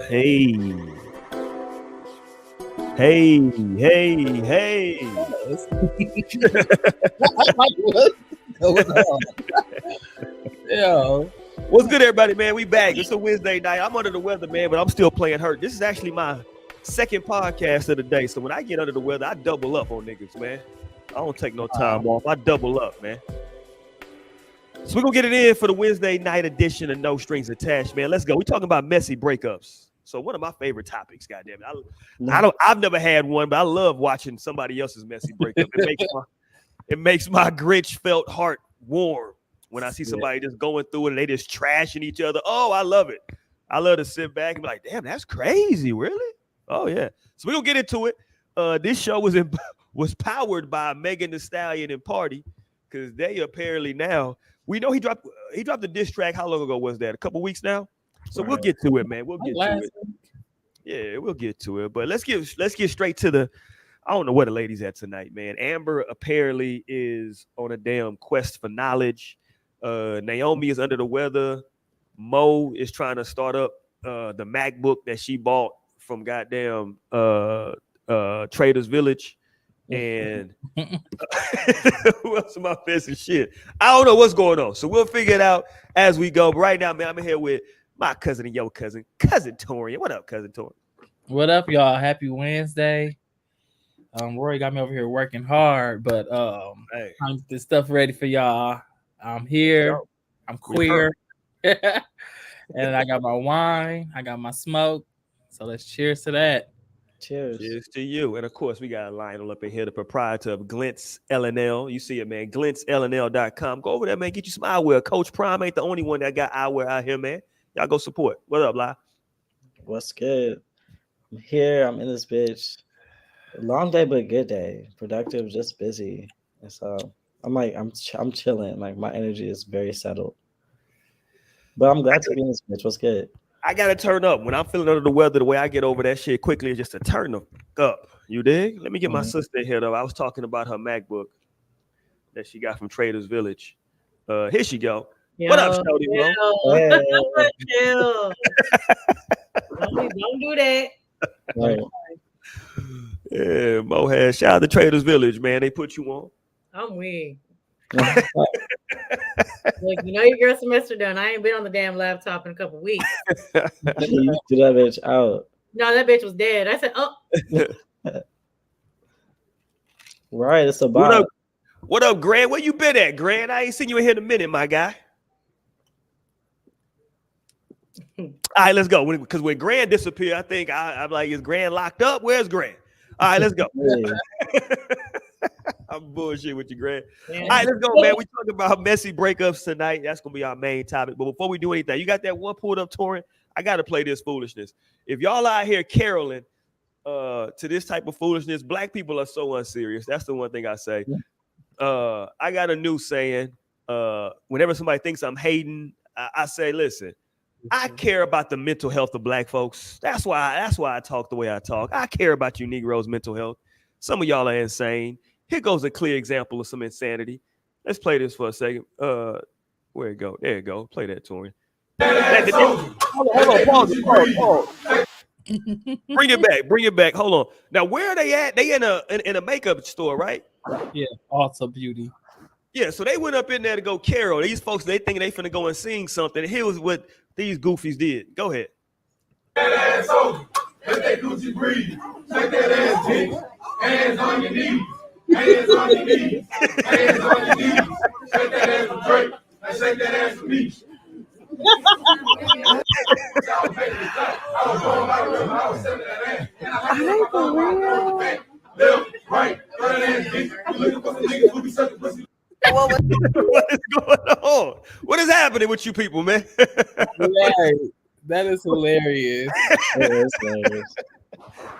Hey. Hey, hey, hey. What's on? Yeah. What's good, everybody, man? We back. It's a Wednesday night. I'm under the weather, man, but I'm still playing hurt. This is actually my second podcast of the day. So when I get under the weather, I double up on niggas, man. I don't take no time off. I double up, man. So we're going to get it in for the Wednesday night edition of No Strings Attached, man. Let's go. We're talking about messy breakups. So one of my favorite topics, goddamn it. I've never had one, but I love watching somebody else's messy breakup. It makes my Grinch felt heart warm when I see somebody just going through it and they just trashing each other. Oh, I love it. I love to sit back and be like, damn, that's crazy, really? Oh yeah. So we're gonna get into it. This show was powered by Megan Thee Stallion and Pardi, because they apparently now, we know he dropped the diss track. How long ago was that? A couple weeks now. So we'll get to it, man. We'll get to it. Yeah, we'll get to it. But let's get straight to the. I don't know where the ladies at tonight, man. Amber apparently is on a damn quest for knowledge. Naomi is under the weather. Mo is trying to start up the MacBook that she bought from goddamn Traders Village. And who else am I missing? Shit, I don't know what's going on. So we'll figure it out as we go. But right now, man, I'm here with my cousin and your cousin Torian. What up, cousin Torian? What up, y'all? Happy Wednesday. Roy got me over here working hard, but I'm get this stuff ready for y'all. I'm here. I'm queer. And I got my wine. I got my smoke. So let's cheers to that. Cheers. Cheers to you. And of course, we got Lionel up in here, the proprietor of Glint's LNL. You see it, man. GlintsLNL.com. Go over there, man. Get you some eyewear. Coach Prime ain't the only one that got eyewear out here, man. Y'all go support. What up, Li? What's good? I'm here. I'm in this bitch. Long day, but good day. Productive, just busy. And so I'm chilling. Like my energy is very settled. But I'm glad to be in this bitch. What's good? I gotta turn up when I'm feeling under the weather. The way I get over that shit quickly is just to turn up. You dig? Let me get my sister here though. I was talking about her MacBook that she got from Traders Village. Here she go. Yo, what up, Shody, bro? Chill. Don't do that. Right. Yeah, Mohead. Shout out to Traders Village, man. They put you on. I'm weak. Look, you know your girl semester done. I ain't been on the damn laptop in a couple weeks. You threw that bitch out. No, that bitch was dead. I said, oh. Right, it's a bot. What up, Grant? Where you been at, Grant? I ain't seen you in here in a minute, my guy. All right, let's go. Because when Grant disappeared, I think I'm like, is Grant locked up? Where's Grant? All right, let's go. I'm bullshit with you, Grant. Yeah. All right, let's go, man. We talking about messy breakups tonight. That's gonna be our main topic. But before we do anything, you got that one pulled up, Torrent? I gotta play this foolishness. If y'all out here caroling to this type of foolishness, black people are so unserious. That's the one thing I say. I got a new saying. Whenever somebody thinks I'm hating, I say, listen, I care about the mental health of black folks. That's why I talk the way I talk. I care about you Negroes' mental health. Some of y'all are insane. Here goes a clear example of some insanity. Let's play this for a second. Where it go? There it go. Play that, Torian. Hold on. Pause. Bring it back. Hold on. Now, where are they at? They in a makeup store, right? Yeah, Ulta Beauty. Yeah, so they went up in there to go carol. These folks, they think they finna go and sing something. And here was what these goofies did. Go ahead. That ass over. Let that Gucci breathe. Shake that ass, bitch. Hands on your knees. Hands on your knees. Hands on your knees. Shake that ass for Drake. Now shake that ass for me. I was selling that ass. And I like left, right, front ass, bitch. You looking for some niggas who be sucking pussy. What is going on? What is happening with you people, man? That is hilarious.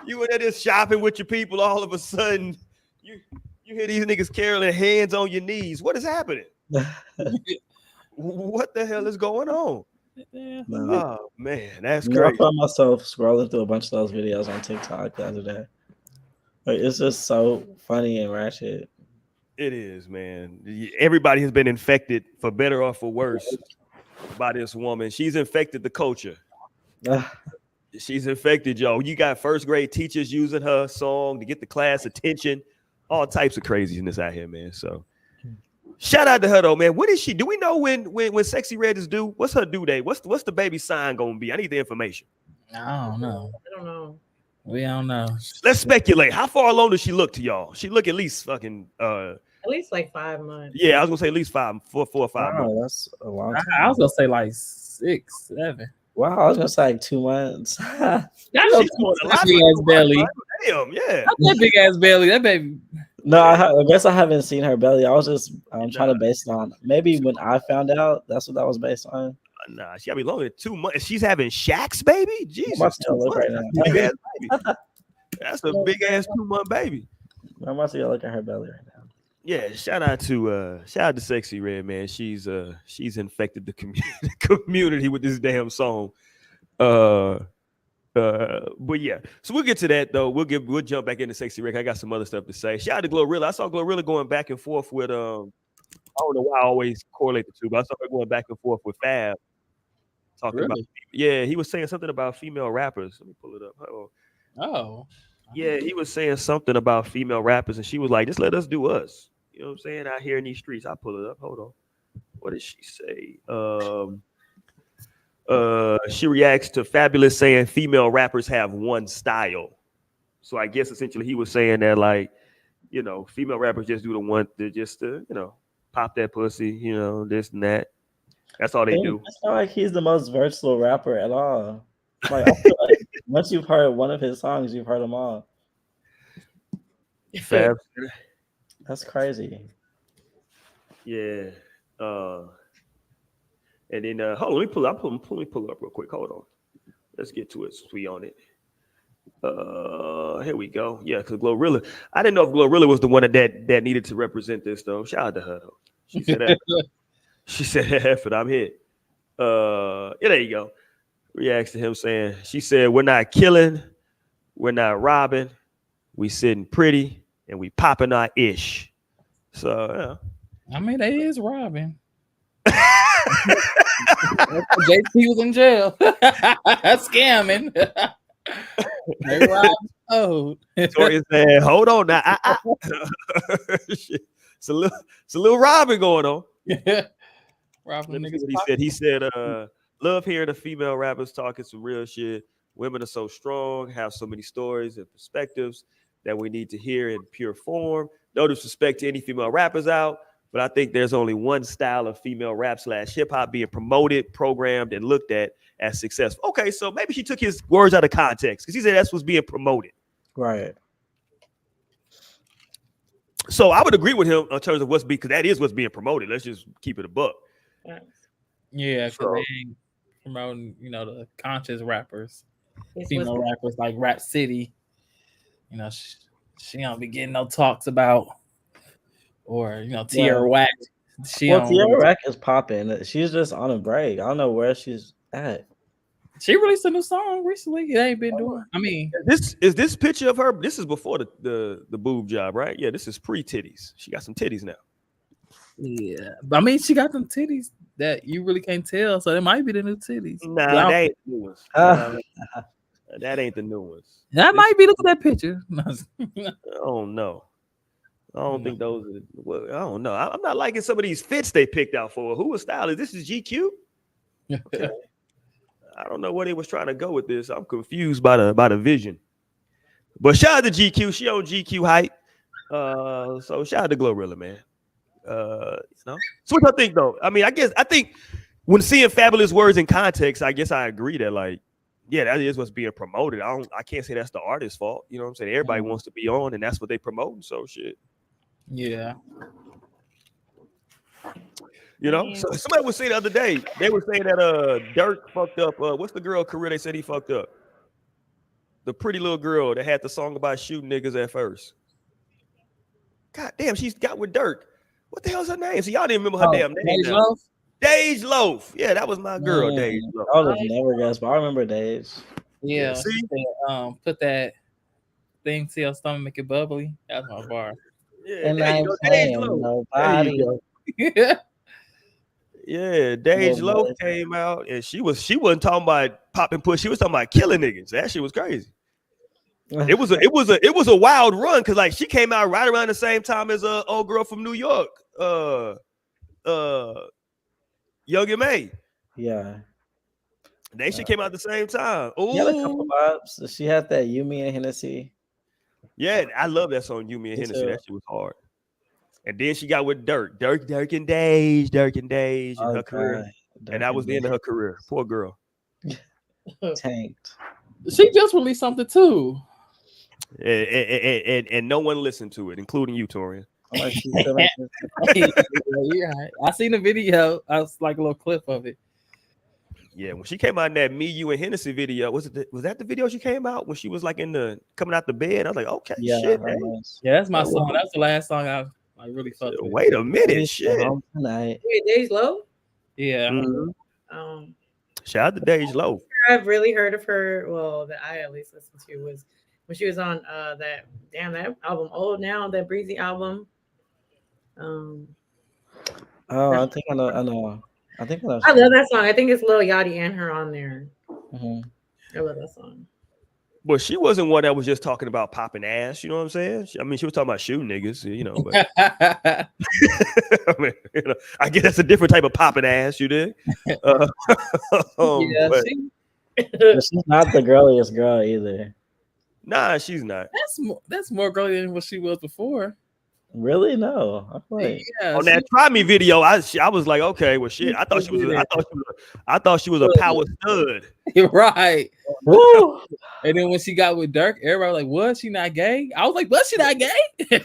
You were there just shopping with your people. All of a sudden, you hear these niggas caroling, hands on your knees. What is happening? What the hell is going on? Oh man, that's crazy. I found myself scrolling through a bunch of those videos on TikTok the other day. Like, it's just so funny and ratchet. It is, man. Everybody has been infected, for better or for worse, by this woman. She's infected the culture. She's infected, yo. You got first grade teachers using her song to get the class attention. All types of craziness out here, man. So shout out to her though, man. What is she? Do we know when Sexy Red is due? What's her due date? What's the baby sign gonna be? I need the information. I don't know. I don't know. We don't know. Let's speculate. How far along does she look to y'all? She look at least fucking at least like 5 months. Yeah, I was gonna say at least 4 or 5 months. That's a long time. I was gonna say like 6, 7. Wow, I was gonna say like 2 months. That big ass belly. Damn, yeah. That big ass belly. That baby. No, I guess I haven't seen her belly. I was just trying to base it on maybe when I found out. That's what that was based on. Nah, she gotta be longer than 2 months. She's having Shaq's baby. Jesus, Look right now. big ass baby. That's a big ass 2-month baby. I'm about to go look at her belly right now. Yeah, shout out to Sexy Red, man. She's infected the community with this damn song. But yeah, so we'll get to that though. We'll jump back into Sexy Red. I got some other stuff to say. Shout out to Glorilla. I saw Glorilla going back and forth with I don't know why I always correlate the two, but I saw her going back and forth with Fab. Talking about, yeah, he was saying something about female rappers. Let me pull it up. Oh. Yeah, he was saying something about female rappers, and she was like, just let us do us. You know what I'm saying? Out here in these streets. I'll pull it up. Hold on. What did she say? She reacts to Fabulous saying female rappers have one style. So I guess essentially he was saying that, like, you know, female rappers just do the one to just to, you know, pop that pussy, you know, this and that. That's all they do. It's not like he's the most versatile rapper at all. Like, I feel like once you've heard one of his songs, you've heard them all. Fab. That's crazy. Yeah. And then hold on, let me pull it up real quick. Hold on. Let's get to it since we on it. Here we go. Yeah, because Glorilla. I didn't know if Glorilla was the one that needed to represent this though. Shout out to her though. She said that. She said, effort, I'm hit. Yeah, there you go. Reacts to him saying, she said, we're not killing, we're not robbing, we sitting pretty, and we popping our ish. So, yeah. I mean, they is robbing. JT was in jail. Scamming. They robbed. Oh. Tori said, hold on now. It's a little robbing going on. Yeah. Robbing niggas. He said, love hearing the female rappers talking some real shit. Women are so strong, have so many stories and perspectives that we need to hear in pure form. No disrespect to any female rappers out, but I think there's only one style of female rap / hip hop being promoted, programmed, and looked at as successful. Okay, so maybe she took his words out of context because he said that's what's being promoted. Right. So I would agree with him in terms of because that is what's being promoted. Let's just keep it a buck. Yeah, because they ain't promoting, you know, the conscious rappers, female rappers like Rap City. You know, she don't be getting no talks about, or you know, Tierra Whack. Tierra Whack is popping. She's just on a break. I don't know where she's at. She released a new song recently. It ain't been doing. I mean, this picture of her. This is before the boob job, right? Yeah, this is pre titties. She got some titties now. Yeah, but I mean, she got them titties that you really can't tell, so it might be the new titties. Nah, that ain't the new ones. That ain't the new ones. That might be. Look at that picture. Oh no, I don't think those are. Well, I don't know. I'm not liking some of these fits they picked out for her. Who was stylist? This is GQ. Okay. I don't know where they was trying to go with this. I'm confused by the vision. But shout out to GQ. She on GQ hype. So shout out to Glorilla, man. You know. So what I think though? I mean, I think when seeing Fabulous words in context, I guess I agree that, like, yeah, that is what's being promoted. I can't say that's the artist's fault. You know what I'm saying? Everybody wants to be on, and that's what they promoting. So shit. Yeah. You know, so somebody was saying the other day, they were saying that Dirk fucked up. What's the girl career they said he fucked up? The pretty little girl that had the song about shooting niggas at first. God damn, she's got with Dirk. What the hell's her name? So y'all didn't remember her damn name. Dej Loaf? Dej Loaf. Yeah, that was my girl, Dej Loaf. I would have never guessed, but I remember Dej. Yeah. See? Put that thing to your stomach, make it bubbly. That's my bar. Yeah, And there you I'm go, saying Dej Loaf. nobody. Yeah, Yeah, Dage Low came out and she wasn't talking about popping push. She was talking about killing niggas. That shit was crazy. It was a wild run because like she came out right around the same time as a old girl from New York, Young M.A. Yeah. They shit came out at the same time. She had a couple Ooh. vibes. She had that Yumi and Hennessy. Yeah, I love that song, Yumi and Hennessy. That shit was hard. And then she got with Dirk and Dage in her career. And that was the end of her career. Poor girl. Tanked. She just released something too. And no one listened to it, including you, Torian. Yeah, I seen the video. I was like a little clip of it. Yeah, when she came out in that Me, You, and Hennessy video, was that the video she came out when she was like coming out the bed? I was like, okay, shit. Yeah, that's my song. That's the last song I really fucked with. Wait a minute, shit. Wait, Dage Low? Yeah. Mm-hmm. Shout out to Dage Low. I've really heard of her. Well, that I at least listened to was when she was on that album Old Now, that Breezy album. Oh, I think I know. I love that song. I think it's Lil Yachty and her on there. Mm-hmm. I love that song. But she wasn't one that was just talking about popping ass. You know what I'm saying? I mean, she was talking about shooting niggas. You know, but I mean, I guess that's a different type of popping ass. You did. But she's not the girliest girl either. Nah, she's not. That's more girly than what she was before. Really? No. On that Try Me video, I was like, okay, well, shit. I thought she was a power stud. Right. Woo. And then when she got with Dirk, everybody was like, "Was she not gay?" I was like, "Was she not gay?"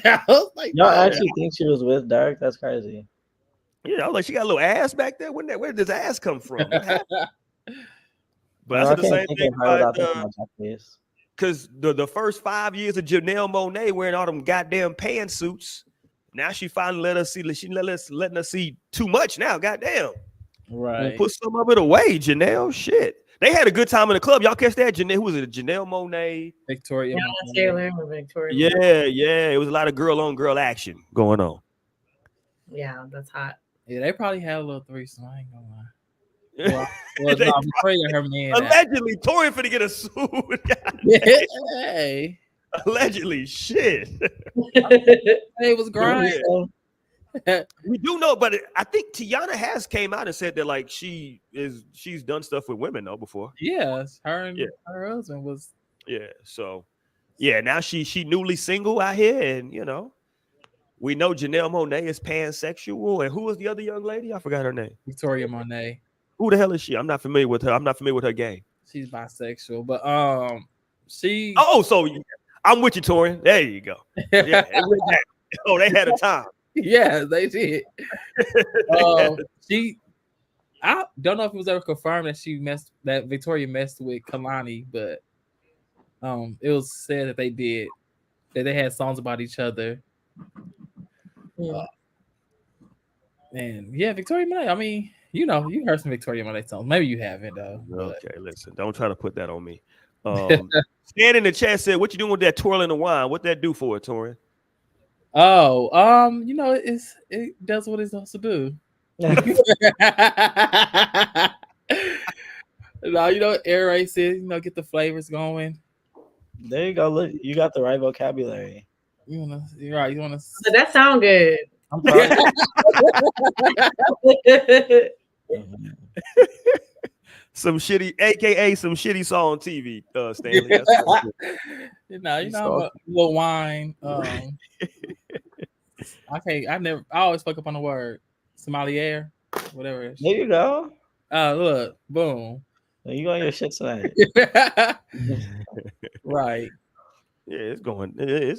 I was like, y'all actually think she was with Dirk? That's crazy. Yeah, I was like, she got a little ass back there. Where did this ass come from? But that's the same thing about because the first 5 years of Janelle Monáe wearing all them goddamn pantsuits. Now she finally letting us see too much now. Goddamn. Right. Put some of it away, Janelle. Shit. They had a good time in the club. Y'all catch that? Who was it? Janelle Monáe, Victoria Taylor, Victoria. Yeah. It was a lot of girl on girl action going on. Yeah, that's hot. Yeah, they probably had a little threesome. I ain't gonna lie. Well, Victoria and her man. Allegedly, Tori finna get a suit. Hey. Allegedly, shit. It was grind. We do know, but I think Tiana has came out and said that like she's done stuff with women though before. Yes, her and her husband was. Yeah, so now she newly single out here, and we know Janelle Monáe is pansexual, and who was the other young lady? I forgot her name. Victoria Monáe. Who the hell is she? I'm not familiar with her. I'm not familiar with her game. She's bisexual, but she. Oh, so I'm with you, Torian. There you go. Yeah, they had a time. Yeah, they did. I don't know if it was ever confirmed that Victoria messed with Kalani, but it was said that they had songs about each other. And Victoria Monáe. I mean, you heard some Victoria Monáe songs. Maybe you haven't though. Okay, listen, don't try to put that on me. Stan in the chat said, "What you doing with that twirling the wine? What that do for it, Torian?" Oh, it does what it's supposed to do. No, air races, get the flavors going. There you go. Look, you got the right vocabulary. You're right. You want to? That sound good. I'm proud. Some shitty, aka some shitty song on TV, Stanley. I'm a little wine. I always fuck up on the word. Sommelier, whatever it is. There you go. Look, boom. You on your shit tonight. Right. Yeah, it's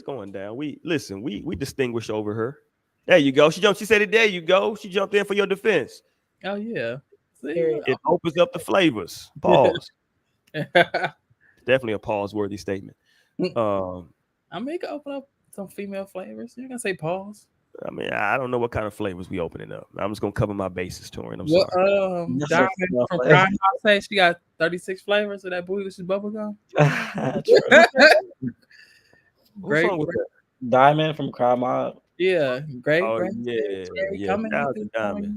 going down. We distinguish over her. There you go. She said it. There you go. She jumped in for your defense. Oh yeah. It opens up the flavors. Pause. Definitely a pause-worthy statement. I mean, it can open up some female flavors. You're gonna say pause. I mean, I don't know what kind of flavors we opening up. I'm just gonna cover my bases, Torian. I'm sorry. Diamond from Crime say she got 36 flavors of that bootylicious bubblegum. Great. Diamond from Crime Mob. Yeah, great. Oh, great. yeah. Diamond.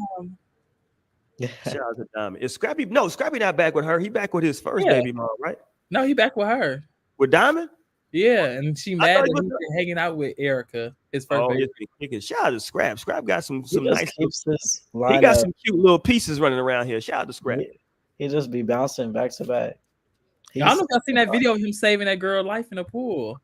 Shout out to Diamond. Is Scrappy? No, Scrappy not back with her. He back with his first baby mom, right? No, he back with her. With Diamond? Yeah, and she mad that he's been hanging out with Erica, his first baby. Shout out to Scrap. Scrap got some nice. He got some cute little pieces running around here. Shout out to Scrap. He just be bouncing back to back. I don't know if y'all seen that video of him saving that girl life in the pool.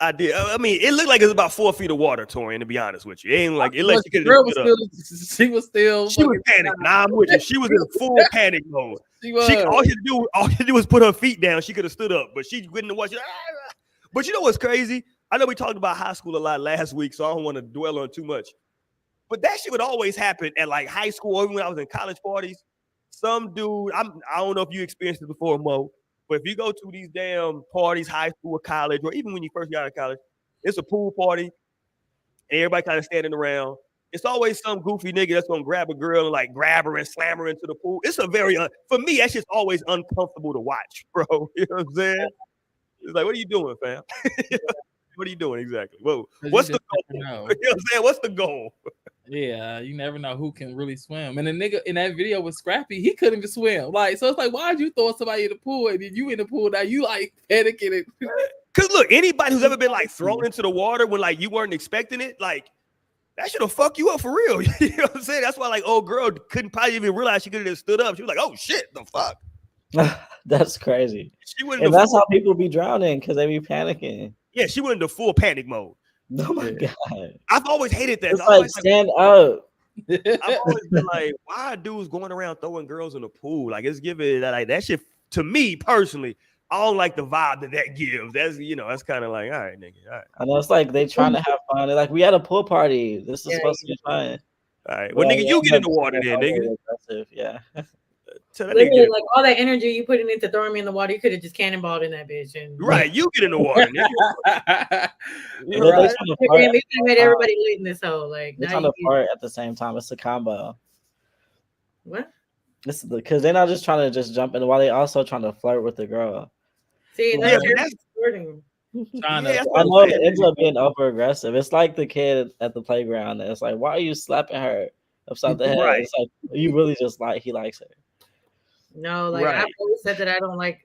I did. I mean, it looked like it was about 4 feet of water, Torian, to be honest with you. It ain't like it like she was still panicked. Nah, I'm with you. She was in full panic mode. All she did was put her feet down. She could have stood up, but she wouldn't watch it. But you know what's crazy? I know we talked about high school a lot last week, so I don't want to dwell on too much. But that shit would always happen at like high school, or even when I was in college parties. Some dude, I don't know if you experienced it before, Mo. But if you go to these damn parties, high school or college, or even when you first got out of college, it's a pool party, and everybody kind of standing around. It's always some goofy nigga that's gonna grab a girl and like grab her and slam her into the pool. It's a very, for me, that's just always uncomfortable to watch, bro. You know what I'm saying? It's like, what are you doing, fam? What are you doing exactly? Whoa, what's the goal? You know what I'm saying? What's the goal? Yeah, you never know who can really swim. And the nigga in that video with Scrappy, he couldn't even swim. Like, so it's like, why'd you throw somebody in the pool and then you in the pool now? You like panicking it. Cause look, anybody who's ever been like thrown into the water when like you weren't expecting it, like that should have fucked you up for real. You know what I'm saying? That's why like old girl couldn't probably even realize she could have just stood up. She was like, oh shit, the fuck. That's crazy. And that's how people be drowning because they be panicking. Yeah, she went into full panic mode. Oh my god! I've always hated that. It's like stand up. I've always been like, why are dudes going around throwing girls in the pool? Like it's giving like that shit to me personally. I don't like the vibe that gives. That's that's kind of like, all right, nigga. All right. I know it's like they trying to have fun. They're like, we had a pool party. This is supposed to be fun. All right. Well, nigga, you get in the water then, nigga. Yeah. Literally, like all that energy you putting into throwing me in the water, you could have just cannonballed in that bitch. And right, you get in the water, nigga. They made everybody lit in this hole. Like they're trying to fart at the same time. It's a combo. What? This is because they're not just trying to just jump in while they also trying to flirt with the girl. See, that's flirting. I know it ends up being over aggressive. It's like the kid at the playground. And it's like, why are you slapping her upside the head? Right. It's like you really just he likes her. No, like I've always said that I don't like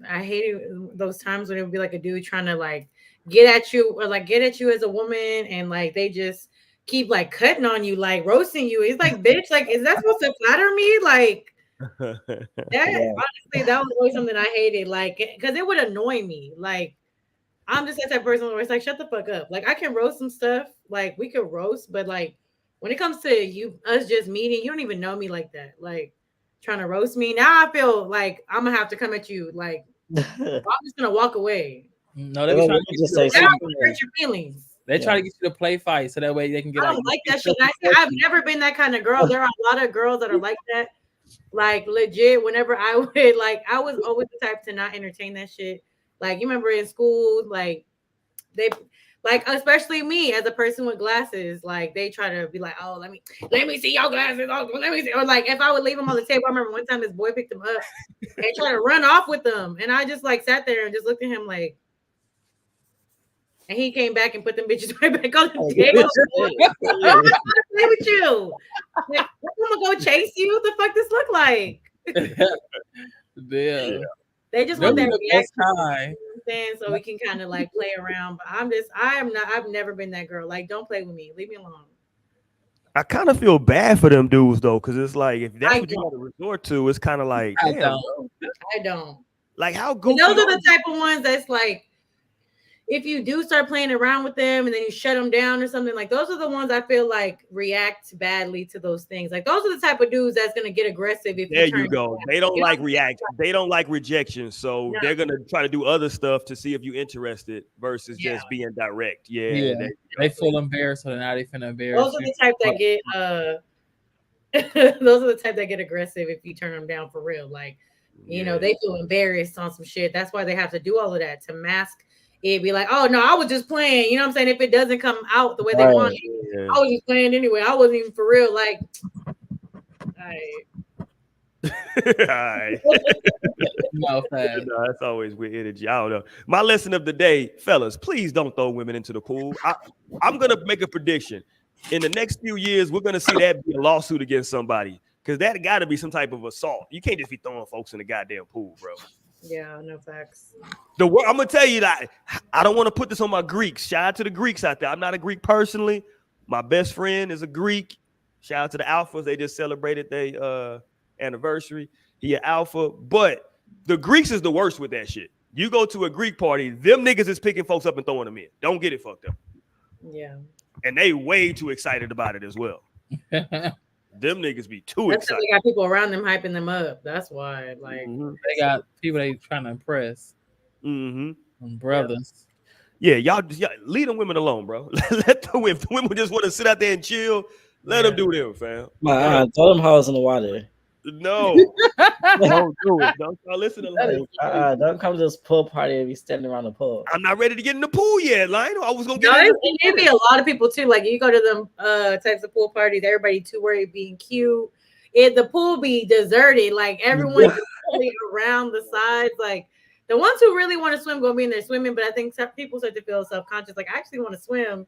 I hate those times when it would be like a dude trying to like get at you or like get at you as a woman and like they just keep like cutting on you, like roasting you. It's like, bitch, like is that supposed to flatter me? Like honestly, that was always something I hated, like because it would annoy me. Like I'm just that type of person where it's like, shut the fuck up. Like I can roast some stuff, like we could roast, but like when it comes to us just meeting, you don't even know me like that. Like trying to roast me. Now I feel like I'm gonna have to come at you. Like I'm just gonna walk away. No, they be trying to just say hurt your feelings. They try to get you to play fight so that way they can get. I don't like that shit. I've never been that kind of girl. There are a lot of girls that are like that. Like legit, whenever I would I was always the type to not entertain that shit. Like you remember in school, like they. Like especially me as a person with glasses, like they try to be like, oh, let me see your glasses. Oh, let me see. Or like if I would leave them on the table, I remember one time this boy picked them up and tried to run off with them, and I just like sat there and just looked at him like, and he came back and put them bitches right back on the table. I'm not gonna play with you. Like, I'm gonna go chase you. What the fuck this look like? Yeah. They just want that reaction, so we can kind of like play around. But I've never been that girl. Like, don't play with me. Leave me alone. I kind of feel bad for them dudes though, because it's like if that's what you want to resort to, it's kind of like I don't. Like how goofy. Those are the type of ones that's like, if you do start playing around with them and then you shut them down or something, like those are the ones I feel like react badly to those things. Like those are the type of dudes that's gonna get aggressive. If there you go. They don't like reaction. They don't like rejection. So they're gonna try to do other stuff to see if you're interested versus just being direct. Yeah. They feel embarrassed, so now they finna embarrass. Those are the type that get those are the type that get aggressive if you turn them down for real. Like, you know, they feel embarrassed on some shit. That's why they have to do all of that to mask. It'd be like, oh no, I was just playing. You know what I'm saying? If it doesn't come out the way they want it, I was just playing anyway. I wasn't even for real. Like, all right. No, that's always with energy. I don't know. My lesson of the day, fellas, please don't throw women into the pool. I'm gonna make a prediction. in the next few years, we're gonna see that be a lawsuit against somebody because that got to be some type of assault. You can't just be throwing folks in the goddamn pool, bro. Yeah, no facts. I'm gonna tell you that I don't want to put this on my Greeks. Shout out to the Greeks out there. I'm not a Greek personally. My best friend is a Greek. Shout out to the Alphas. They just celebrated their anniversary. He an Alpha, but the Greeks is the worst with that shit. You go to a Greek party, them niggas is picking folks up and throwing them in. Don't get it fucked up. Yeah. And they way too excited about it as well. Them niggas be too excited. They got people around them hyping them up. That's why, like, they got people they trying to impress. Brothers. Yeah, y'all leave them women alone, bro. Let the women. If the women just want to sit out there and chill, let them do them, fam. Throw them hoes in the water. No, don't do it. Don't listen to them. Don't come to this pool party and be standing around the pool. I'm not ready to get in the pool yet, Lionel. I was gonna get. It'd be a lot of people too. Like you go to them types of pool parties, everybody too worried being cute. The pool be deserted, like everyone's around the sides. Like the ones who really want to swim gonna be in there swimming, but I think people start to feel self-conscious. Like I actually want to swim,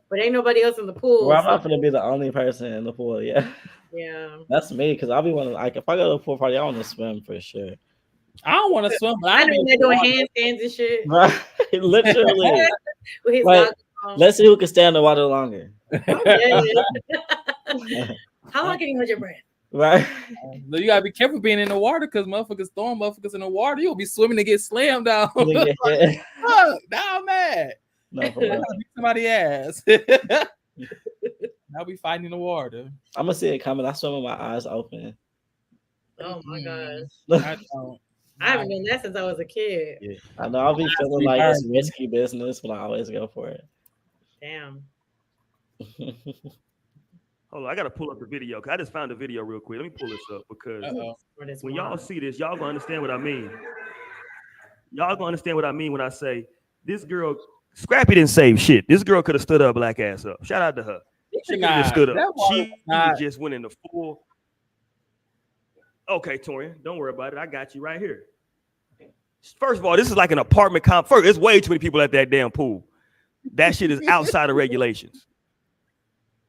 but ain't nobody else in the pool. Well, I'm not gonna be the only person in the pool. Yeah. Yeah, that's me because I'll be wanting like if I go to a pool party, I want to swim for sure. I don't want to swim, but I know they're doing handstands and shit. Right, literally. Like, let's see who can stay in the water longer. How long can you hold your breath? Right. You gotta be careful being in the water because motherfuckers throwing motherfuckers in the water. You'll be swimming to get slammed down. Like, fuck, now I'm mad. No, for real. Beat somebody's ass. I'll be fighting in the water. I'm gonna see it coming. I swim with my eyes open. Oh my gosh. I haven't done that since I was a kid. Yeah. I know I'll be feeling like it's risky business, but I always go for it. Damn. Hold on, I gotta pull up the video because I just found the video real quick. Let me pull this up because when y'all see this, y'all gonna understand what I mean. Y'all gonna understand what I mean when I say this girl, Scrappy didn't save shit. This girl could have stood her black ass up. Shout out to her. She could have stood up. She just went in the full. Okay, Torian, don't worry about it. I got you right here. First of all, this is like an apartment complex. There's way too many people at that damn pool. That shit is outside of regulations.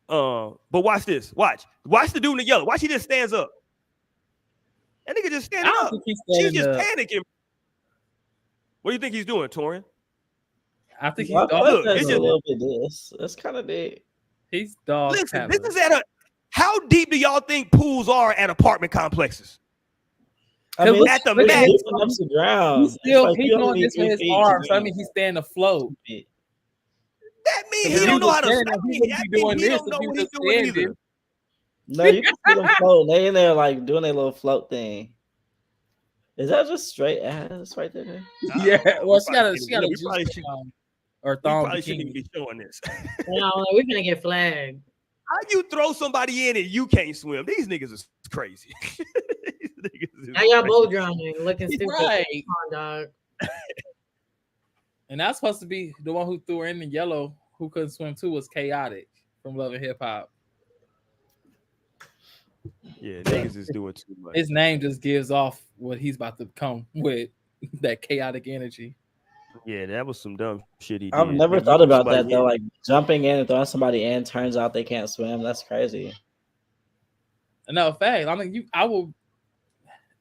But watch this. Watch the dude in the yellow. Watch, he just stands up. That nigga just standing up. She's just panicking. What do you think he's doing, Torian? I think he's look, it's just a little bit this. That's kind of big. He's dog. Listen, this is at a. How deep do y'all think pools are at apartment complexes? I mean, at the max, up the ground. He's going this with his arms. So I mean, he's staying afloat. That means he don't know how to. That means he don't know what he's doing either. No, you can see them float. They in there like doing their little float thing. Is that just straight ass right there? Yeah. Well, she got a or thong. Probably shouldn't even be showing this. No, we're gonna get flagged. How you throw somebody in and you can't swim? These niggas is crazy. Now y'all both drowning, looking stupid. Right. Come on, dog. And that's supposed to be the one who threw her in the yellow, who couldn't swim too, was Chaotic from Love and Hip Hop. Yeah, niggas is doing too much. His name just gives off what he's about to come with, that chaotic energy. Yeah, that was some dumb shit he did. I've never thought about that though. Like jumping in and throwing somebody in, turns out they can't swim. That's crazy. No, fact. I mean, I will,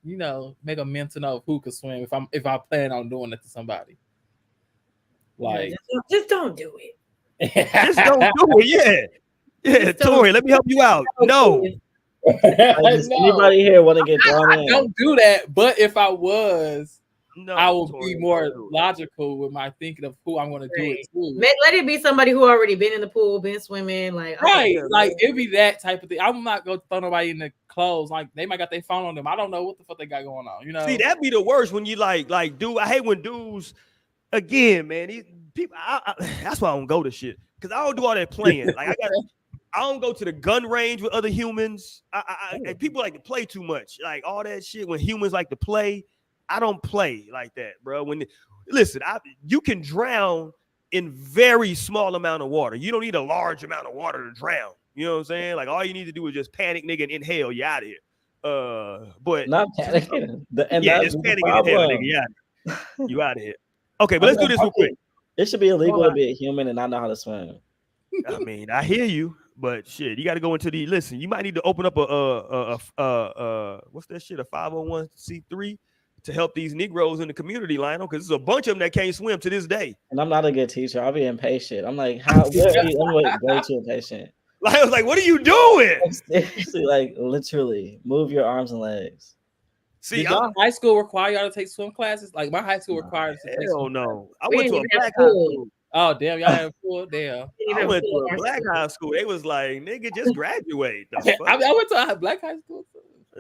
make a mental note of who could swim if I plan on doing it to somebody. Like, just don't do it. Just don't do it. Yeah, Tori, let me help you out. No. Does anybody here want to get thrown in? I don't do that. But if I was, no, I will be more logical with my thinking of who I'm going to do it to. Let it be somebody who already been in the pool, been swimming, like right, like it'd be that type of thing. I'm not going to throw nobody in the clothes. Like they might got their phone on them. I don't know what the fuck they got going on. See, that'd be the worst when you like, dude. I hate when dudes. Again, man, these people. That's why I don't go to shit because I don't do all that playing. Like I don't go to the gun range with other humans. And people like to play too much. Like all that shit when humans like to play. I don't play like that, bro. Listen, you can drown in very small amount of water. You don't need a large amount of water to drown. You know what I'm saying? Like all you need to do is just panic, nigga, and inhale. You out of here. But not panicking. Just panic and inhale, nigga. You out of here. Okay, but let's do this real quick. It should be illegal to be a human and not know how to swim. I mean, I hear you, but shit, you got to go into the listen. You might need to open up a what's that shit? A 501c3 to help these Negroes in the community, Lionel, because there's a bunch of them that can't swim to this day. And I'm not a good teacher. I'll be impatient. I'm like, how? I'm way too impatient. Like, I was like, what are you doing? Seriously, like literally, move your arms and legs. See, did y'all high school require y'all to take swim classes? Like my high school required us to take swim no. I We went to a didn't even black have high pool. school. Oh damn, y'all had a pool. Damn. I went to a black high school. They was like, nigga, just graduate. The fuck? I went to a black high school.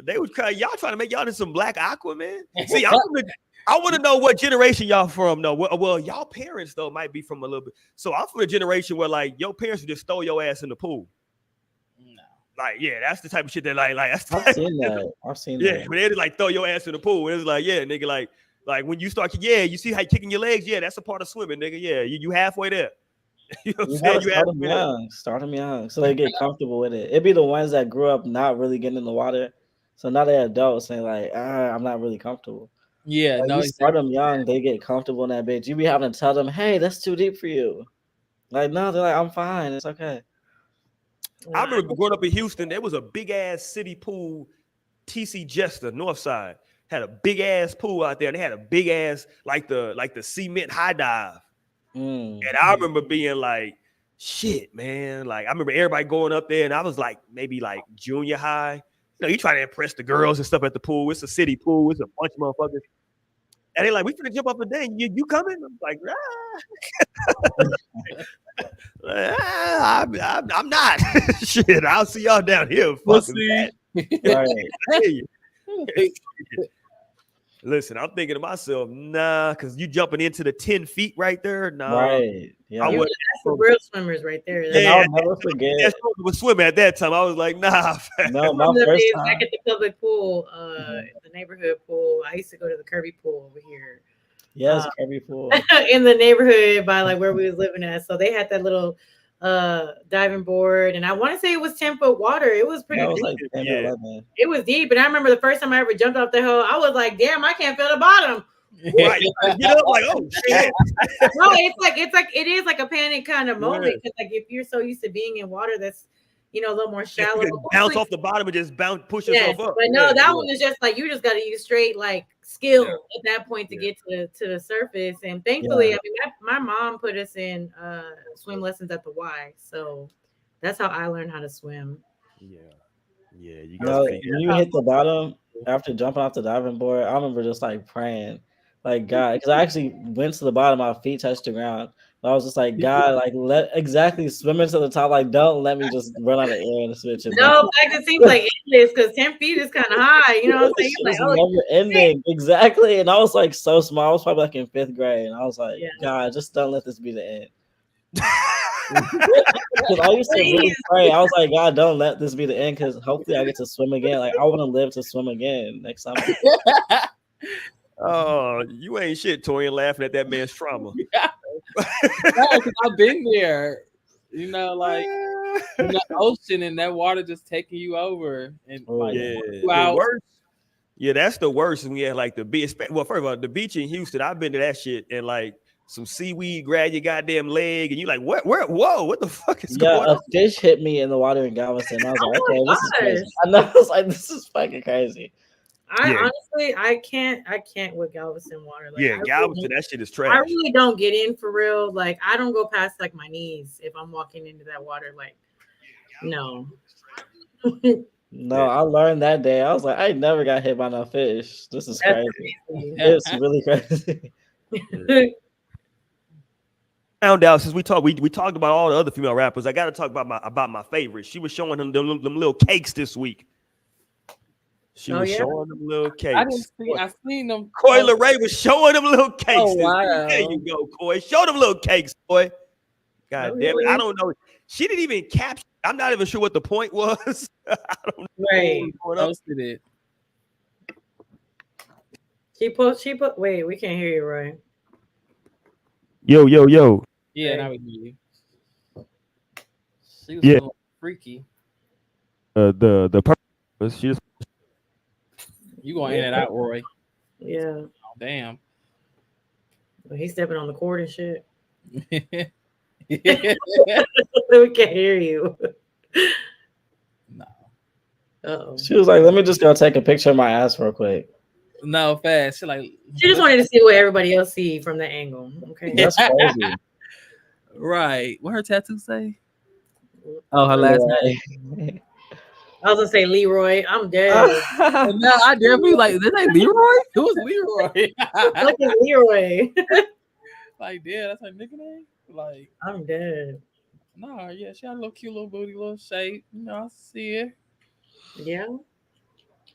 They was y'all trying to make y'all into some black aqua, man. See, I want to know what generation y'all from, though. Well, y'all parents though might be from a little bit. So I'm from a generation where like your parents would just throw your ass in the pool. No. Like, yeah, that's the type of shit that like that's the I've seen that. I've seen that. Yeah, but they just like throw your ass in the pool. And it's like, yeah, nigga, like when you start, you see how you kicking your legs, yeah, that's a part of swimming, nigga. Yeah, you halfway there. You know what I'm saying? You start them young, so they get comfortable with it. It'd be the ones that grew up not really getting in the water, so now they're adults and like, I'm not really comfortable. Yeah, like, no, you start them young, they get comfortable in that bitch. You be having to tell them, hey, that's too deep for you. Like, no, they're like, I'm fine, it's okay. I remember growing up in Houston, there was a big ass city pool, TC Jester, Northside, had a big ass pool out there, and they had a big ass like the cement high dive. And I remember being like, shit, man. Like I remember everybody going up there, and I was like maybe like junior high. You know, you try to impress the girls and stuff at the pool. It's a city pool, it's a bunch of motherfuckers. And they're like, we finna jump up a thing. You coming? I'm like, I'm not. Shit, I'll see y'all down here. We'll see. Listen, I'm thinking to myself, nah, because you jumping into the 10 feet right there. Nah. Right. Yeah. That's the real swimmers right there. Yeah, I'll never forget. Was swimming at that time. I was like, nah. No, my first time. Back at the public pool, the neighborhood pool. I used to go to the Kirby pool over here. Yes, Kirby pool. In the neighborhood by like where we was living at. So they had that little diving board, and I want to say it was 10-foot water. It was pretty deep. Like 10 or 11. It was deep, and I remember the first time I ever jumped off the hole, I was like, damn, I can't feel the bottom. Right. Get up like, oh shit. No, it is like a panic kind of moment, because like if you're so used to being in water that's a little more shallow, bounce off the bottom and just push yourself up. But no, that one is just like you just got to use straight like skill at that point to get to the surface. And thankfully, I mean, my mom put us in swim lessons at the Y, so that's how I learned how to swim. Yeah, you when you hit the bottom after jumping off the diving board, I remember just like praying, like God, because I actually went to the bottom, my feet touched the ground. I was just like, God, like swimming to the top, like don't let me just run out of air in the switch. No, like it seems like endless because 10 feet is kind of high. You know what I'm saying? Like, never ending. Exactly. And I was like so small. I was probably like in 5th grade, and I was like, God, just don't let this be the end. Because I used to really pray. I was like, God, don't let this be the end, because hopefully I get to swim again. Like I want to live to swim again next summer. Oh, you ain't shit, Torian, laughing at that man's trauma. I've been there, like in the ocean and that water just taking you over. And that's the worst. When we had like the beach. Well, first of all, the beach in Houston, I've been to that shit, and like some seaweed grab your goddamn leg, and you like, what? What the fuck is going on? A fish hit me in the water in Galveston. I was like, okay, this is crazy. I know, I was like, this is fucking crazy. Honestly, I can't with Galveston water. Like, Galveston, that shit is trash. I really don't get in for real. Like, I don't go past like my knees if I'm walking into that water. Like, no. No, I learned that day. I was like, I never got hit by no fish. This is crazy. It's really crazy. Found out since we talked about all the other female rappers. I got to talk about my favorite. She was showing them little cakes this week. She was showing them little cakes. I seen them. Coy LeRae was showing them little cakes. Oh, wow. There you go, Coy. Show them little cakes, boy. God damn it. I don't know. She didn't even capture. I'm not even sure what the point was. I don't know. Right. Posted it. She put. Wait, we can't hear you, right? Yo. Yeah, that was me. She was a little freaky. The purpose. She just. You going in and out, Roy? Yeah. Oh, damn. Well, he's stepping on the cord and shit. We can't hear you. No. Uh-oh. She was like, "Let me just go take a picture of my ass real quick." No, fast. She like. She just wanted to see what everybody else see from the angle. Okay. That's crazy. Right. What her tattoo say? Oh, her last name. I was gonna say Leroy. I'm dead. No, I definitely like this ain't Leroy. It was Leroy. Look at Leroy. Like, yeah, that's her nickname. Like, I'm dead. no, yeah, she had a little cute little booty, little shape. You know, I see it. Yeah.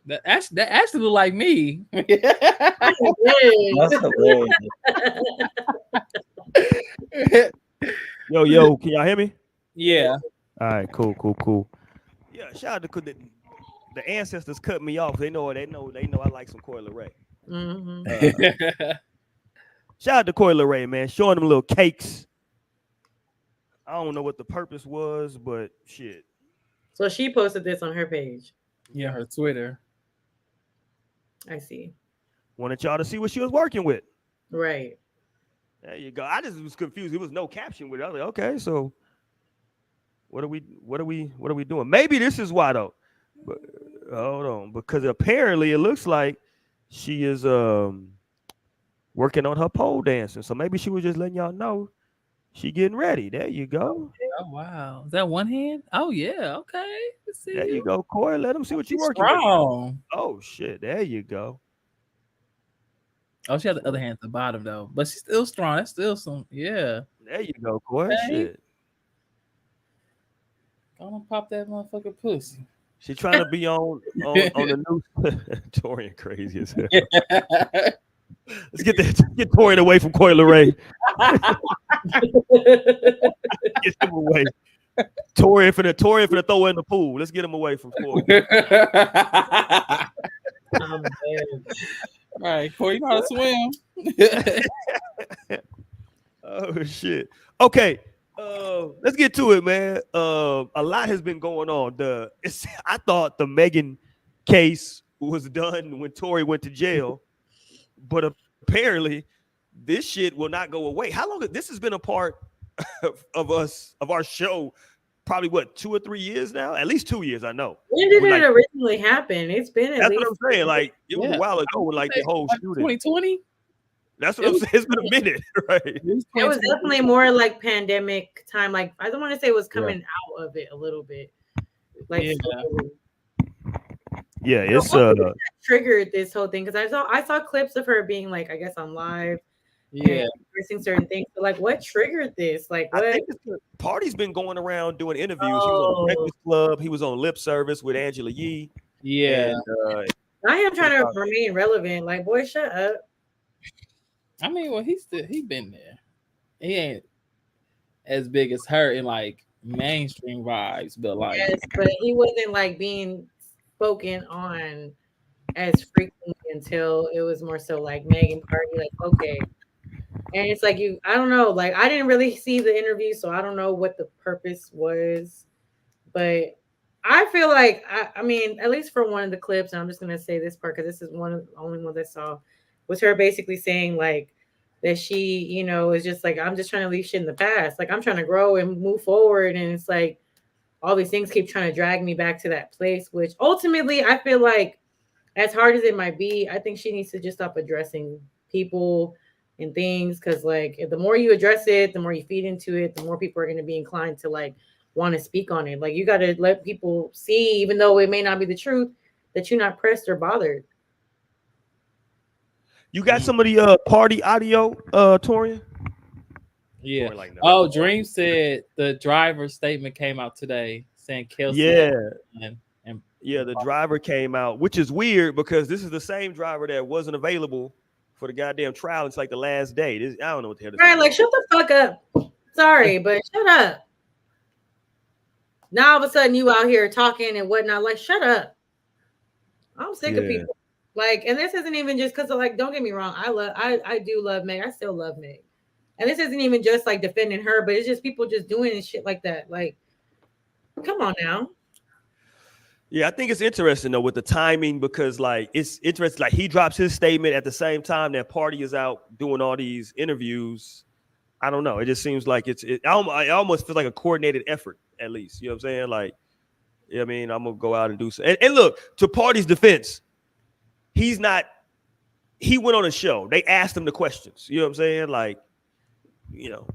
That actually look like me. I'm dead. That's hilarious. Yo, can y'all hear me? Yeah. All right, cool. Yeah, shout out to the ancestors cut me off. They know I like some Coi Leray. Mm-hmm. Shout out to Coi Leray, man, showing them little cakes. I don't know what the purpose was, but shit. So she posted this on her page. Yeah, her Twitter. I see. Wanted y'all to see what she was working with. Right. There you go. I just was confused. There was no caption with it. I was like, okay, so what are we doing? Maybe this is why though. But hold on, because apparently it looks like she is working on her pole dancing. So maybe she was just letting y'all know she getting ready. There you go. Oh wow, is that one hand? Oh yeah, okay. Let's see. There you go, Coi. Let them see what you're working strong. with. Oh shit, there you go. Oh, she had the other hand at the bottom though, but she's still strong. That's still some, yeah. There you go, Coi. Okay. Shit. Gonna pop that motherfucker pussy. She trying to be on the new Torian crazy as hell. Let's get Torian away from Coi Leray. Get him away. Torian finna throw in the pool. Let's get him away from Coi. I'm dead. All right, Coi, you know how to swim. Oh shit. Okay. Let's get to it, man. A lot has been going on. I thought the Megan case was done when Tory went to jail, but apparently this shit will not go away. How long? This has been a part of our show. Probably what, 2 or 3 years now? At least 2 years, I know. When did it originally happen? It's been at that's least. What I'm saying. Like it was a while ago when like the whole shooting. 2020. That's what I'm saying. It's been a minute, right? It was definitely more like pandemic time. Like I don't want to say it was coming out of it a little bit. Like yeah, it's what triggered this whole thing, because I saw clips of her being like, I guess on live, expressing certain things. But like, what triggered this? Like, what? I think Pardi's been going around doing interviews. He was on the Breakfast Club. He was on Lip Service with Angela Yee. Yeah, and, I am trying to remain relevant. Like, boy, shut up. I mean, well, he been there. He ain't as big as her in like mainstream vibes, but like yes, but he wasn't like being spoken on as frequently until it was more so like Megan Pardi, like okay. And it's like I don't know, like I didn't really see the interview, so I don't know what the purpose was, but I feel like I mean, at least for one of the clips, and I'm just gonna say this part because this is one of the only ones I saw, was her basically saying like that she, you know, is just like, I'm just trying to leave shit in the past. Like I'm trying to grow and move forward. And it's like all these things keep trying to drag me back to that place, which ultimately I feel like as hard as it might be, I think she needs to just stop addressing people and things. Cause like the more you address it, the more you feed into it, the more people are going to be inclined to like want to speak on it. Like you got to let people see, even though it may not be the truth, that you're not pressed or bothered. You got some of the Pardi audio, Torian? Yeah. Torian, like, no. Oh, Dream said the driver's statement came out today saying Kelsey. Yeah. And the driver came out, which is weird because this is the same driver that wasn't available for the goddamn trial. It's like the last day. I don't know what the hell this is. Right, like shut the fuck up. Sorry, but shut up. Now all of a sudden you out here talking and whatnot. Like, shut up. I'm sick of people. Like, and this isn't even just because of like, don't get me wrong. I do love Meg. I still love Meg. And this isn't even just like defending her, but it's just people just doing shit like that. Like, come on now. Yeah, I think it's interesting though with the timing because like it's interesting. Like he drops his statement at the same time that Pardi is out doing all these interviews, I don't know. It just seems like it almost feels like a coordinated effort, at least. You know what I'm saying? Like, I mean, I'm gonna go out and do so. And look, to Pardi's defense, he went on a show. They asked him the questions. You know what I'm saying? Like, you know.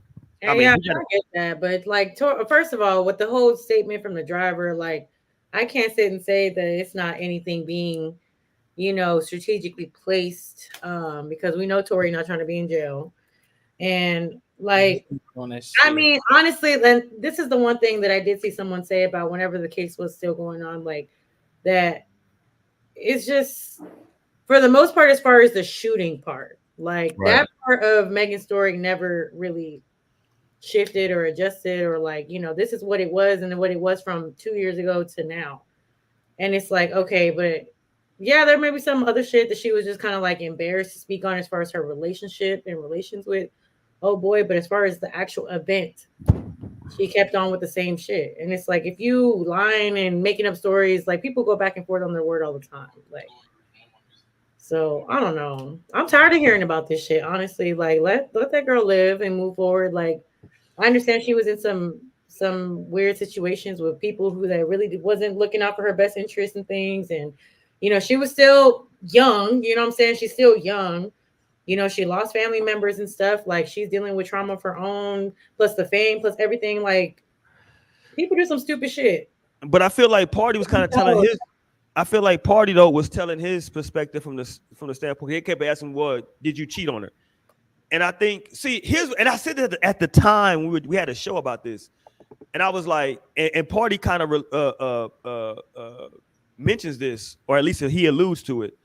And I get that, but like, first of all, with the whole statement from the driver, like, I can't sit and say that it's not anything being, strategically placed, because we know Tory not trying to be in jail, and like, I mean, honestly, then this is the one thing that I did see someone say about whenever the case was still going on, like that, it's just for the most part, as far as the shooting part, like that part of Megan's story never really shifted or adjusted, or like, this is what it was and what it was from 2 years ago to now. And it's like, okay, but yeah, there may be some other shit that she was just kind of like embarrassed to speak on as far as her relationship and relations with oh boy, but as far as the actual event, she kept on with the same shit. And it's like, if you lying and making up stories, like people go back and forth on their word all the time, like, so I don't know, I'm tired of hearing about this shit, honestly. Like, let that girl live and move forward. Like, I understand she was in some weird situations with people who that really wasn't looking out for her best interest and things. And, she was still young, you know what I'm saying? She's still young. She lost family members and stuff. Like, she's dealing with trauma of her own, plus the fame, plus everything. Like, people do some stupid shit. But I feel like Pardi was kind of telling his. I feel like Pardi though was telling his perspective from the standpoint. He kept asking, "What did you cheat on her?" And I think, and I said that at the time we had a show about this, and I was like, and Pardi kind of mentions this, or at least he alludes to it,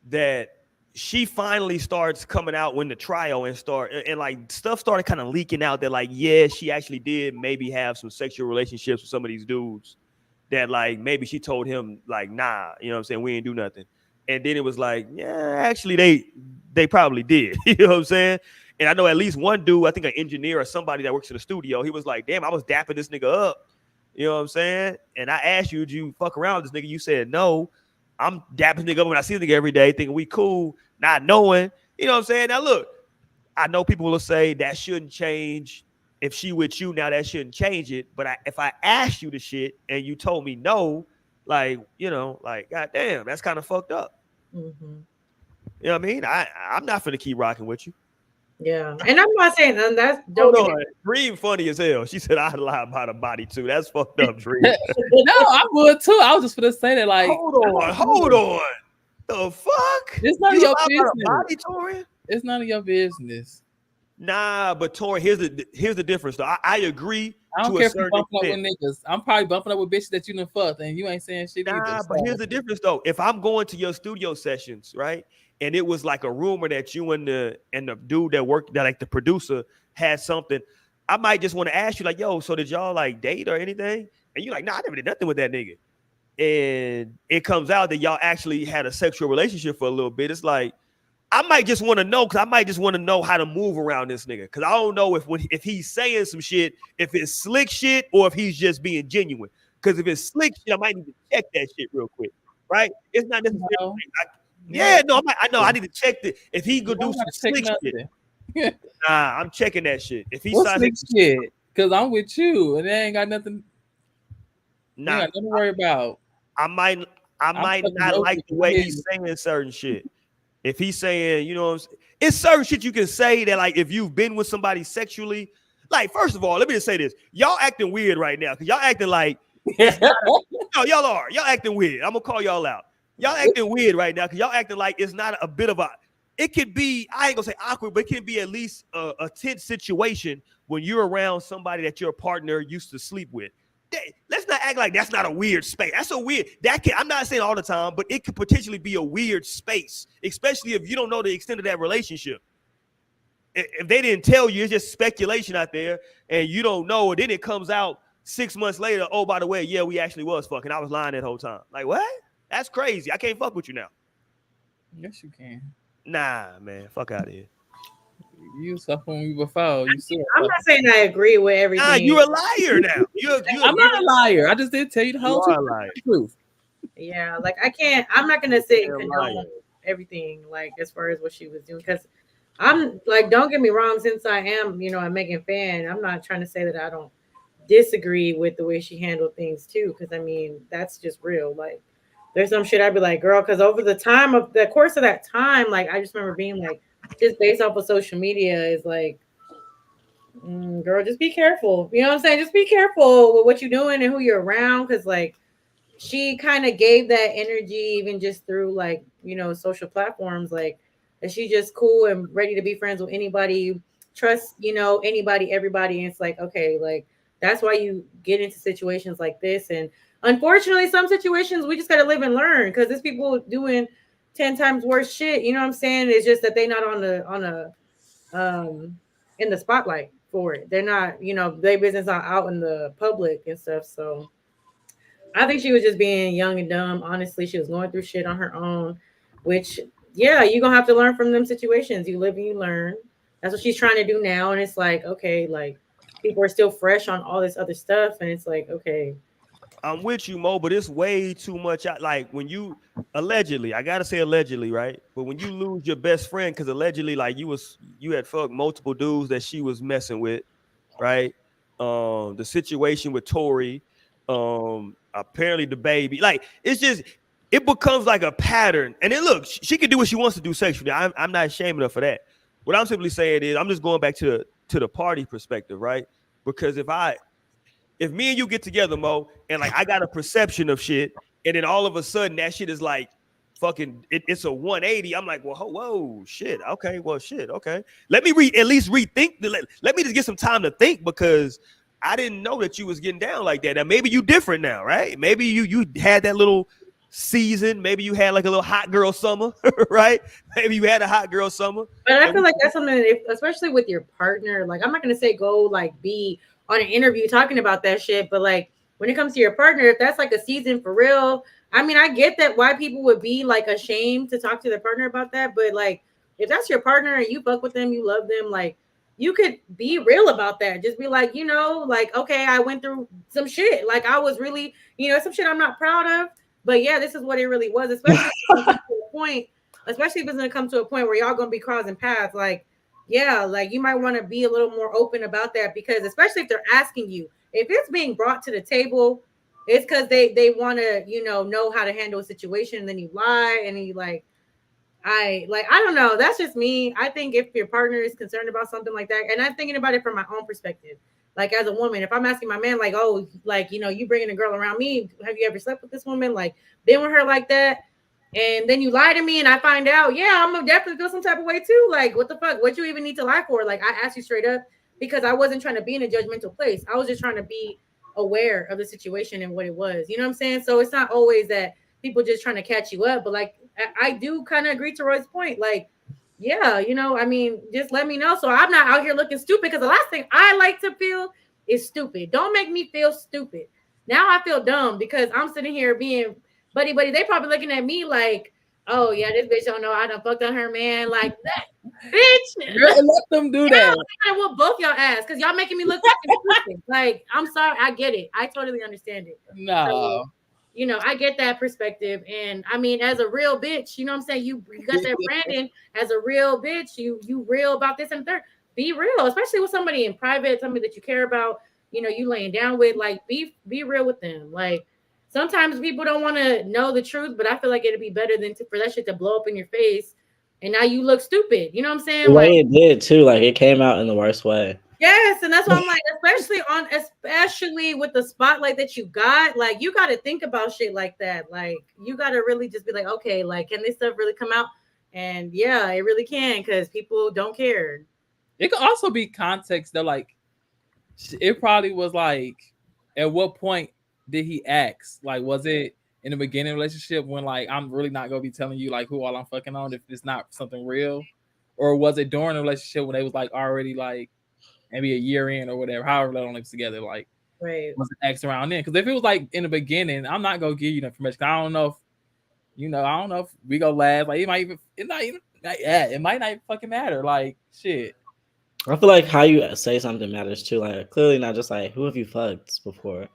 that she finally starts coming out when the trial and like stuff started kind of leaking out that like, yeah, she actually did maybe have some sexual relationships with some of these dudes that like maybe she told him like, nah, you know what I'm saying, we ain't do nothing. And then it was like, yeah, actually they probably did. You know what I'm saying? And I know at least one dude, I think an engineer or somebody that works in the studio, he was like, damn, I was dapping this nigga up. You know what I'm saying? And I asked you, did you fuck around with this nigga? You said no. I'm dapping this nigga up when I see the nigga every day, thinking we cool, not knowing. You know what I'm saying? Now look, I know people will say that shouldn't change. If she with you now, that shouldn't change it. But if I asked you the shit and you told me no, like, like, goddamn, that's kind of fucked up. Mm-hmm. You know what I mean? I'm not finna keep rocking with you. Yeah, and I'm not saying that's hold on. Dream funny as hell. She said I'd lie about a body too. That's fucked up, Dream. No, I would too. I was just gonna say that, like, hold on. The fuck? It's none of your business. Body, Tori? It's none of your business. Nah, but Tori, here's the difference though. I agree. I don't care if you're bumping up with niggas. I'm probably bumping up with bitches that you done fucked and you ain't saying shit either. Nah, but here's the difference though. If I'm going to your studio sessions, right, and it was like a rumor that you and the dude that worked, that like the producer had something, I might just want to ask you like, yo, so did y'all like date or anything? And you're like, nah, I never did nothing with that nigga. And it comes out that y'all actually had a sexual relationship for a little bit. It's like, I might just want to know, because I might just want to know how to move around this nigga. Because I don't know if he's saying some shit, if it's slick shit, or if he's just being genuine. Because if it's slick shit, I might need to check that shit real quick. Right? It's not necessarily. No. I need to check it. If he could do some slick shit. Nah, I'm checking that shit. If he's slick shit, because I'm with you, and they ain't got nothing. Nah, nothing to worry about. I might not like the way he's saying certain shit. If he's saying, it's certain shit you can say that, like, if you've been with somebody sexually, like, first of all, let me just say this. Y'all acting weird right now, because y'all acting like, y'all are. Y'all acting weird. I'm going to call y'all out. Y'all acting weird right now, because y'all acting like it's not a bit of a, it could be, I ain't going to say awkward, but it can be at least a tense situation when you're around somebody that your partner used to sleep with. Let's not act like that's not a weird space. That's a weird, I'm not saying all the time, but it could potentially be a weird space, especially if you don't know the extent of that relationship. If they didn't tell you, it's just speculation out there, and you don't know, and then it comes out 6 months later, oh, by the way, yeah, we actually was fucking. I was lying that whole time. Like, what? That's crazy. I can't fuck with you now. Yes, you can. Nah, man, fuck out of here. You suffer when we were foul. I'm not saying I agree with everything. Nah, you're a liar now. I'm not a liar. I just didn't tell you the whole truth. Yeah, like I'm not gonna sit and condone everything, like as far as what she was doing, because I'm like, don't get me wrong, since I am, a Megan fan, I'm not trying to say that I don't disagree with the way she handled things too, because I mean, that's just real. Like, there's some shit I'd be like, girl, because over the course of that time, like, I just remember being like, just based off of social media, is like, girl, just be careful. You know what I'm saying? Just be careful with what you're doing and who you're around, because like, she kind of gave that energy even just through like social platforms, like that she just cool and ready to be friends with anybody, trust anybody, everybody. And it's like, okay, like that's why you get into situations like this. And unfortunately, some situations we just got to live and learn, because there's people doing 10 times worse shit. You know what I'm saying? It's just that they not on a in the spotlight for it. They're not, their business not out in the public and stuff. So I think she was just being young and dumb. Honestly, she was going through shit on her own, which, yeah, you're going to have to learn from them situations. You live and you learn. That's what she's trying to do now. And it's like, okay, like people are still fresh on all this other stuff. And it's like, okay. I'm with you, Mo, but it's way too much. Like when you allegedly, I gotta say allegedly, right? But when you lose your best friend, because allegedly, like you had fucked multiple dudes that she was messing with, right? The situation with Tori, apparently the baby, like it's just it becomes like a pattern. And then look, she can do what she wants to do sexually. I'm not shaming her for that. What I'm simply saying is, I'm just going back to the party perspective, right? Because if me and you get together, Mo, and like I got a perception of shit, and then all of a sudden that shit is like fucking it's a 180. I'm like, well, whoa, shit. Okay, well, shit. Okay, let me at least rethink. Let me just get some time to think, because I didn't know that you was getting down like that. Now maybe you different now, right? Maybe you had that little season. Maybe you had like a little hot girl summer, right? Maybe you had a hot girl summer. But I feel like that's something that especially with your partner, like I'm not gonna say go like be on an interview talking about that shit, but like when it comes to your partner, if that's like a season for real, I mean, I get that why people would be like ashamed to talk to their partner about that, but like if that's your partner and you fuck with them, you love them, like you could be real about that. Just be like, like, okay, I went through some shit. Like I was really, some shit I'm not proud of. But yeah, this is what it really was, especially to a point, especially if it's gonna come to a point where y'all gonna be crossing paths. Like, yeah, like you might want to be a little more open about that, because especially if they're asking you, if it's being brought to the table, it's because they want to, know how to handle a situation, and then you lie and you I don't know. That's just me. I think if your partner is concerned about something like that, and I'm thinking about it from my own perspective, like as a woman, if I'm asking my man, like, oh, like, you bringing a girl around me, have you ever slept with this woman? Like, been with her like that? And then you lie to me and I find out, yeah, I'm gonna definitely feel some type of way too. Like, what the fuck? What you even need to lie for? Like, I asked you straight up because I wasn't trying to be in a judgmental place. I was just trying to be aware of the situation and what it was. You know what I'm saying? So it's not always that people just trying to catch you up, but like I do kind of agree to Roy's point. Like, yeah, I mean, just let me know so I'm not out here looking stupid, because the last thing I like to feel is stupid. Don't make me feel stupid. Now I feel dumb because I'm sitting here being buddy. They probably looking at me like, oh yeah, this bitch don't know I done fucked on her man. Like that bitch. Let them do that. I will both y'all ass because y'all making me look fucking stupid. Like, I'm sorry, I get it. I totally understand it. No. So, I get that perspective. And I mean, as a real bitch, you know what I'm saying? You got that branding as a real bitch. You real about this and third. Be real, especially with somebody in private, somebody that you care about, you laying down with, like be real with them. Like sometimes people don't want to know the truth, but I feel like it'd be better than for that shit to blow up in your face and now you look stupid. You know what I'm saying? The way it did too, like it came out in the worst way. Yes, and that's what I'm like, especially with the spotlight that you got, like you got to think about shit like that. Like you got to really just be like, okay, like can this stuff really come out? And yeah, it really can, because people don't care. It could also be context though, like it probably was like, at what point did he ask? Like, was it in the beginning relationship when like I'm really not gonna be telling you like who all I'm fucking on if it's not something real, or was it during the relationship when they was like already like maybe a year in or whatever, however long they was together, like right? Was it X around then? Because if it was like in the beginning, I'm not gonna give you the information. I don't know if I don't know if we go last. Like it might not even fucking matter. Like shit. I feel like how you say something matters too. Like clearly not just like who have you fucked before.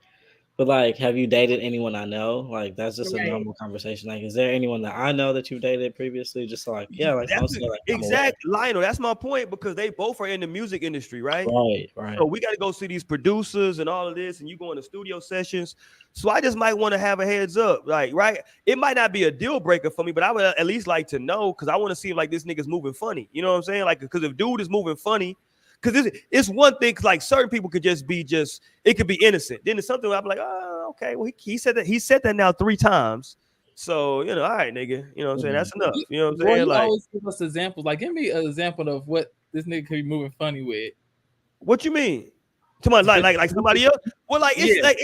But like, have you dated anyone I know? Like, that's just a Right. normal conversation. Like, is there anyone that I know that you've dated previously? Just so like, yeah, like That's mostly like I'm aware. exact Lionel. That's my point because they both are in the music industry, right? Right, So right. we got to go see these producers and all of this, and you go into studio sessions. So I just might want to have a heads up, like, right? It might not be a deal breaker for me, but I would at least like to know because I want to see if like this nigga's moving funny. You know what I'm saying? Like, because if dude is moving funny, because it's one thing. Cause like certain people could just be it could be innocent. Then it's something where I'm like, oh, okay. Well, he said that now 3 times. So all right, nigga. You know what I'm saying? That's enough. You know what I'm Boy, saying? you Like, always give us examples. Like, give me an example of what this nigga could be moving funny with. what you mean? Come on, like somebody else? Well, like it's Yeah. like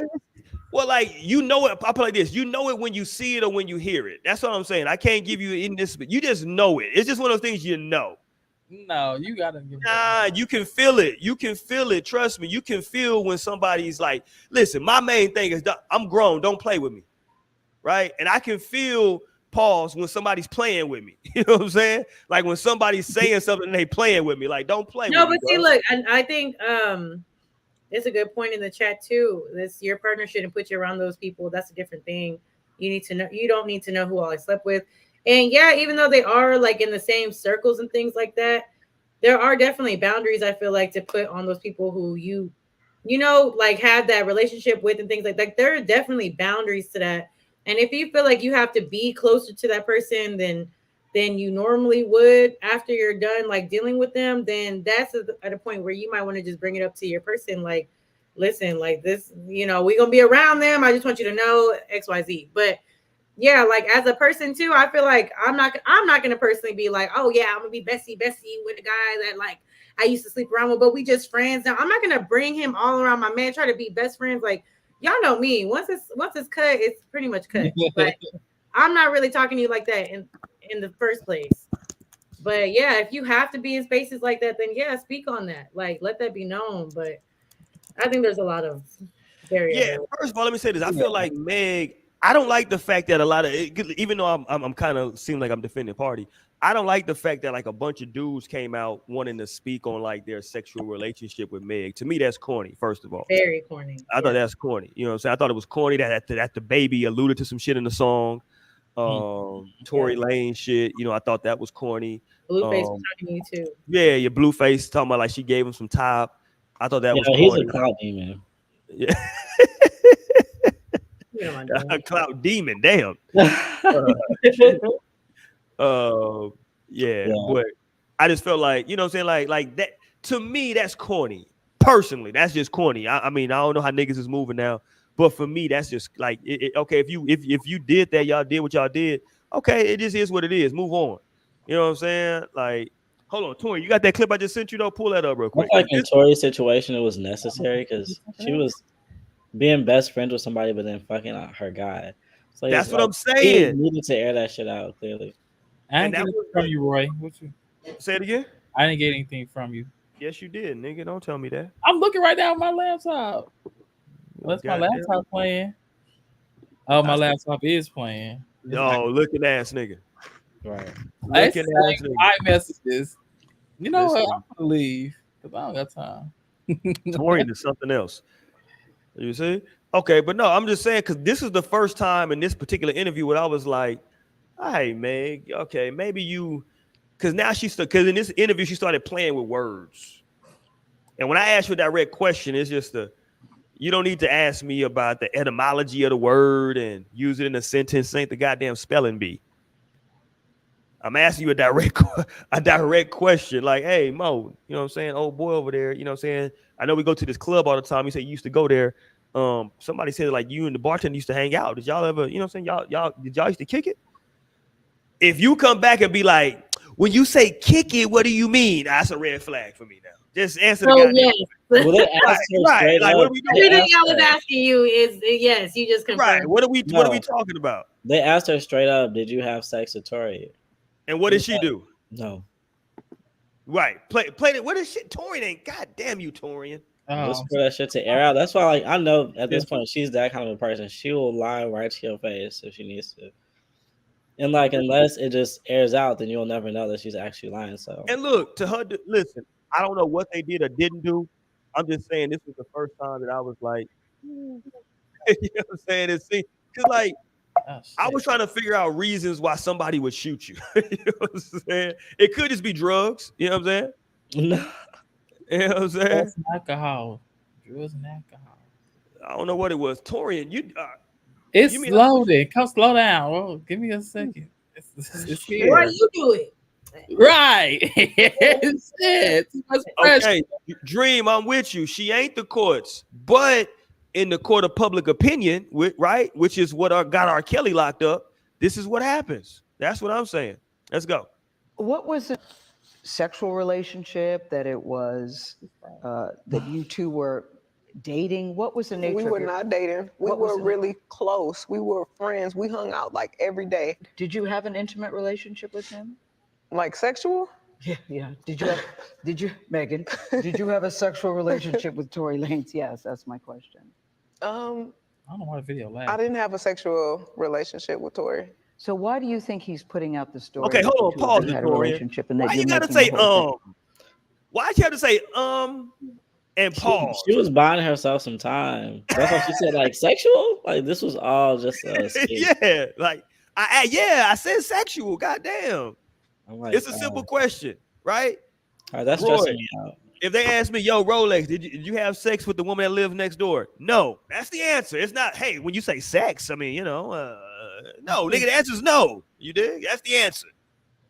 well, like you know it. I put like this: you know it when you see it or when you hear it. That's what I'm saying. I can't give you in this, but you just know it. It's just one of those things you know. No, you gotta give me You can feel it. You can feel it. Trust me. You can feel when somebody's like, listen, my main thing is I'm grown. Don't play with me. Right. And I can feel pause when somebody's playing with me. You know what I'm saying? Like when somebody's saying something and they playing with me. Like, don't play No, with me, but see, bro. look, and I think it's a good point in the chat too. This your partner shouldn't put you around those people. That's a different thing. You need to know. You don't need to know who all I slept with. And yeah, even though they are like in the same circles and things like that, there are definitely boundaries. I feel like to put on those people who like have that relationship with and things like that. There are definitely boundaries to that. And if you feel like you have to be closer to that person than you normally would after you're done like dealing with them, then that's at a point where you might want to just bring it up to your person like, listen, like this, we're gonna be around them. I just want you to know XYZ. But yeah, like as a person too, I feel like I'm not gonna personally be like, oh yeah, I'm gonna be Bessie with a guy that like I used to sleep around with, but we just friends now. I'm not gonna bring him all around my man, try to be best friends. Like y'all know me. Once it's cut, it's pretty much cut. Like I'm not really talking to you like that in the first place. But yeah, if you have to be in spaces like that, then yeah, speak on that. Like let that be known. But I think there's a lot of Yeah, variables. first of all, let me say this. I feel like Meg. I don't like the fact that a lot of even though I'm kind of seem like I'm defending Party. I don't like the fact that like a bunch of dudes came out wanting to speak on like their sexual relationship with Meg. To me, that's corny. First of all, Very corny. I thought that's corny. You know what I'm saying? I thought it was corny that the baby alluded to some shit in the song. Tory Lane shit. I thought that was corny. Blueface was talking to you too. Yeah, your Blueface talking about like she gave him some top. I thought that was he's corny. a clout demon. Yeah. A clout demon, damn. Yeah, but I just felt like, you know what I'm saying? Like that to me, that's corny. Personally, that's just corny. I mean, I don't know how niggas is moving now, but for me, that's just like okay, if you did that, y'all did what y'all did. Okay, it just is what it is. Move on. You know what I'm saying? Like, hold on, Tori, you got that clip I just sent you though? Pull that up real quick. Like in Tori's situation, it was necessary because she was being best friends with somebody, but then fucking out her guy. So that's what I'm saying. He needed to air that shit out clearly. I didn't get anything from you, Roy. What you say it again? I didn't get anything from you. Yes, you did, nigga. Don't tell me that. I'm looking right now on my laptop. That's my laptop playing. Oh, my laptop is playing. No, looking ass nigga. Right. Looking ass nigga. I messages. You know what? I'm gonna leave because I don't got time. Tori into something else. You see? Okay, but no, I'm just saying because this is the first time in this particular interview where I was like, "Hey, Meg, okay, maybe you," because now because in this interview she started playing with words, and when I ask you a direct question, it's just you don't need to ask me about the etymology of the word and use it in a sentence. Ain't the goddamn spelling bee. I'm asking you a direct question, like, "Hey, Mo, you know what I'm saying? Old boy over there, you know what I'm saying? I know we go to this club all the time. You say you used to go there." Somebody said like you and the bartender used to hang out. Did y'all ever, you know what I'm saying? Y'all used to kick it? If you come back and be like, when you say kick it, what do you mean? That's a red flag for me now. Just answer the goddamn. Yes. Well, they asked right. Like, what are we doing? Everything I was asking you is yes, you just confirmed. Right. What are we talking about? They asked her straight up, did you have sex with Tori? And what did she do? No. Right. Play it. What is shit? Torian ain't. God damn you, Torian. Just for that shit to air out. That's why, like, I know at this point she's that kind of a person. She will lie right to your face if she needs to. And like, unless it just airs out, then you'll never know that she's actually lying. So. And look, to her, listen. I don't know what they did or didn't do. I'm just saying this was the first time that I was like, You know what I'm saying? It's because like I was trying to figure out reasons why somebody would shoot you. You know what I'm saying? It could just be drugs. You know what I'm saying? No. You know what I'm saying? Drugs and alcohol. Drugs and alcohol. I don't know what it was. Torian, It's you mean loaded. Come slow down. Well, give me a second. It's here. Why you do it? Right. Shit. Too much pressure. Okay, Dream, I'm with you. She ain't the courts, but in the court of public opinion, right, which is what got R. Kelly locked up. This is what happens. That's what I'm saying. Let's go. What was it? Sexual relationship that it was that you two were dating? What was the nature? We were not dating. We were really close. We were friends. We hung out like every day. Did you have an intimate relationship with him? Like sexual? Yeah. Did you, Megan? Did you have a sexual relationship with Tory Lanez? Yes, that's my question. I don't know why the video laughed. I didn't have a sexual relationship with Tory. So why do you think he's putting out the story? Okay, hold on, pause, you had a relationship and that why you're you gotta making say the whole thing? Why'd you have to say and pause? She was buying herself some time. That's why she said like sexual. Like this was all just yeah, like I said sexual. Goddamn, like, it's a simple question, right? All right, that's stressing me out. If they ask me, yo, Rolex, did you have sex with the woman that lived next door? No, that's the answer. It's not. Hey, when you say sex, I mean, no, nigga. The answer is no. You dig? That's the answer.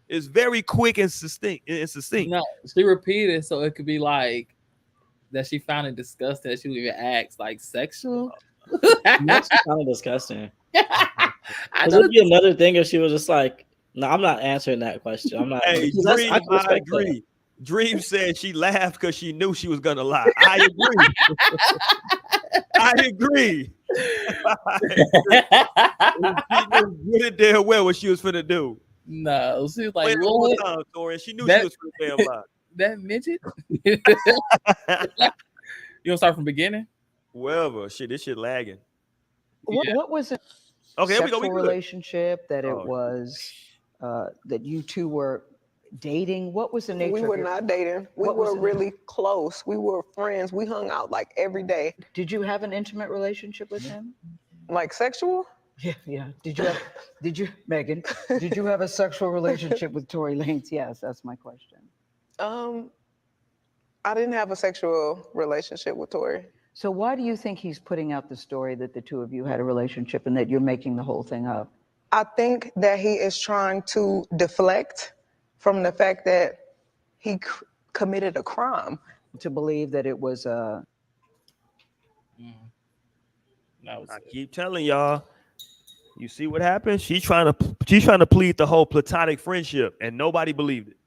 It's very quick and succinct. No, she repeated so it could be like that. She found it disgusting that she would even ask like sexual. That's kind of disgusting. It would be another thing if she was just like, no, I'm not answering that question. I'm not. Hey, Dream, I agree. Dream said she laughed because she knew she was gonna lie. I agree. She knew good and damn well what she was finna do. No, she was like, Wait, what? one more time, Torian. She knew she was finna damn lie. That midget? You gonna start from beginning? Whatever. Shit, this shit lagging. What was it? Okay, here we go. Sexual relationship that it was that you two were dating. What was the nature? We were not dating. We were really close. We were friends. We hung out like every day. Did you have an intimate relationship with him? Like sexual? Yeah. Did you, Megan? Did you have a sexual relationship with Tory Lanez? Yes, that's my question. I didn't have a sexual relationship with Tory. So why do you think he's putting out the story that the two of you had a relationship and that you're making the whole thing up? I think that he is trying to deflect from the fact that he committed a crime. To believe that it was I keep telling y'all. You see what happened? She's trying to plead the whole platonic friendship, and nobody believed it.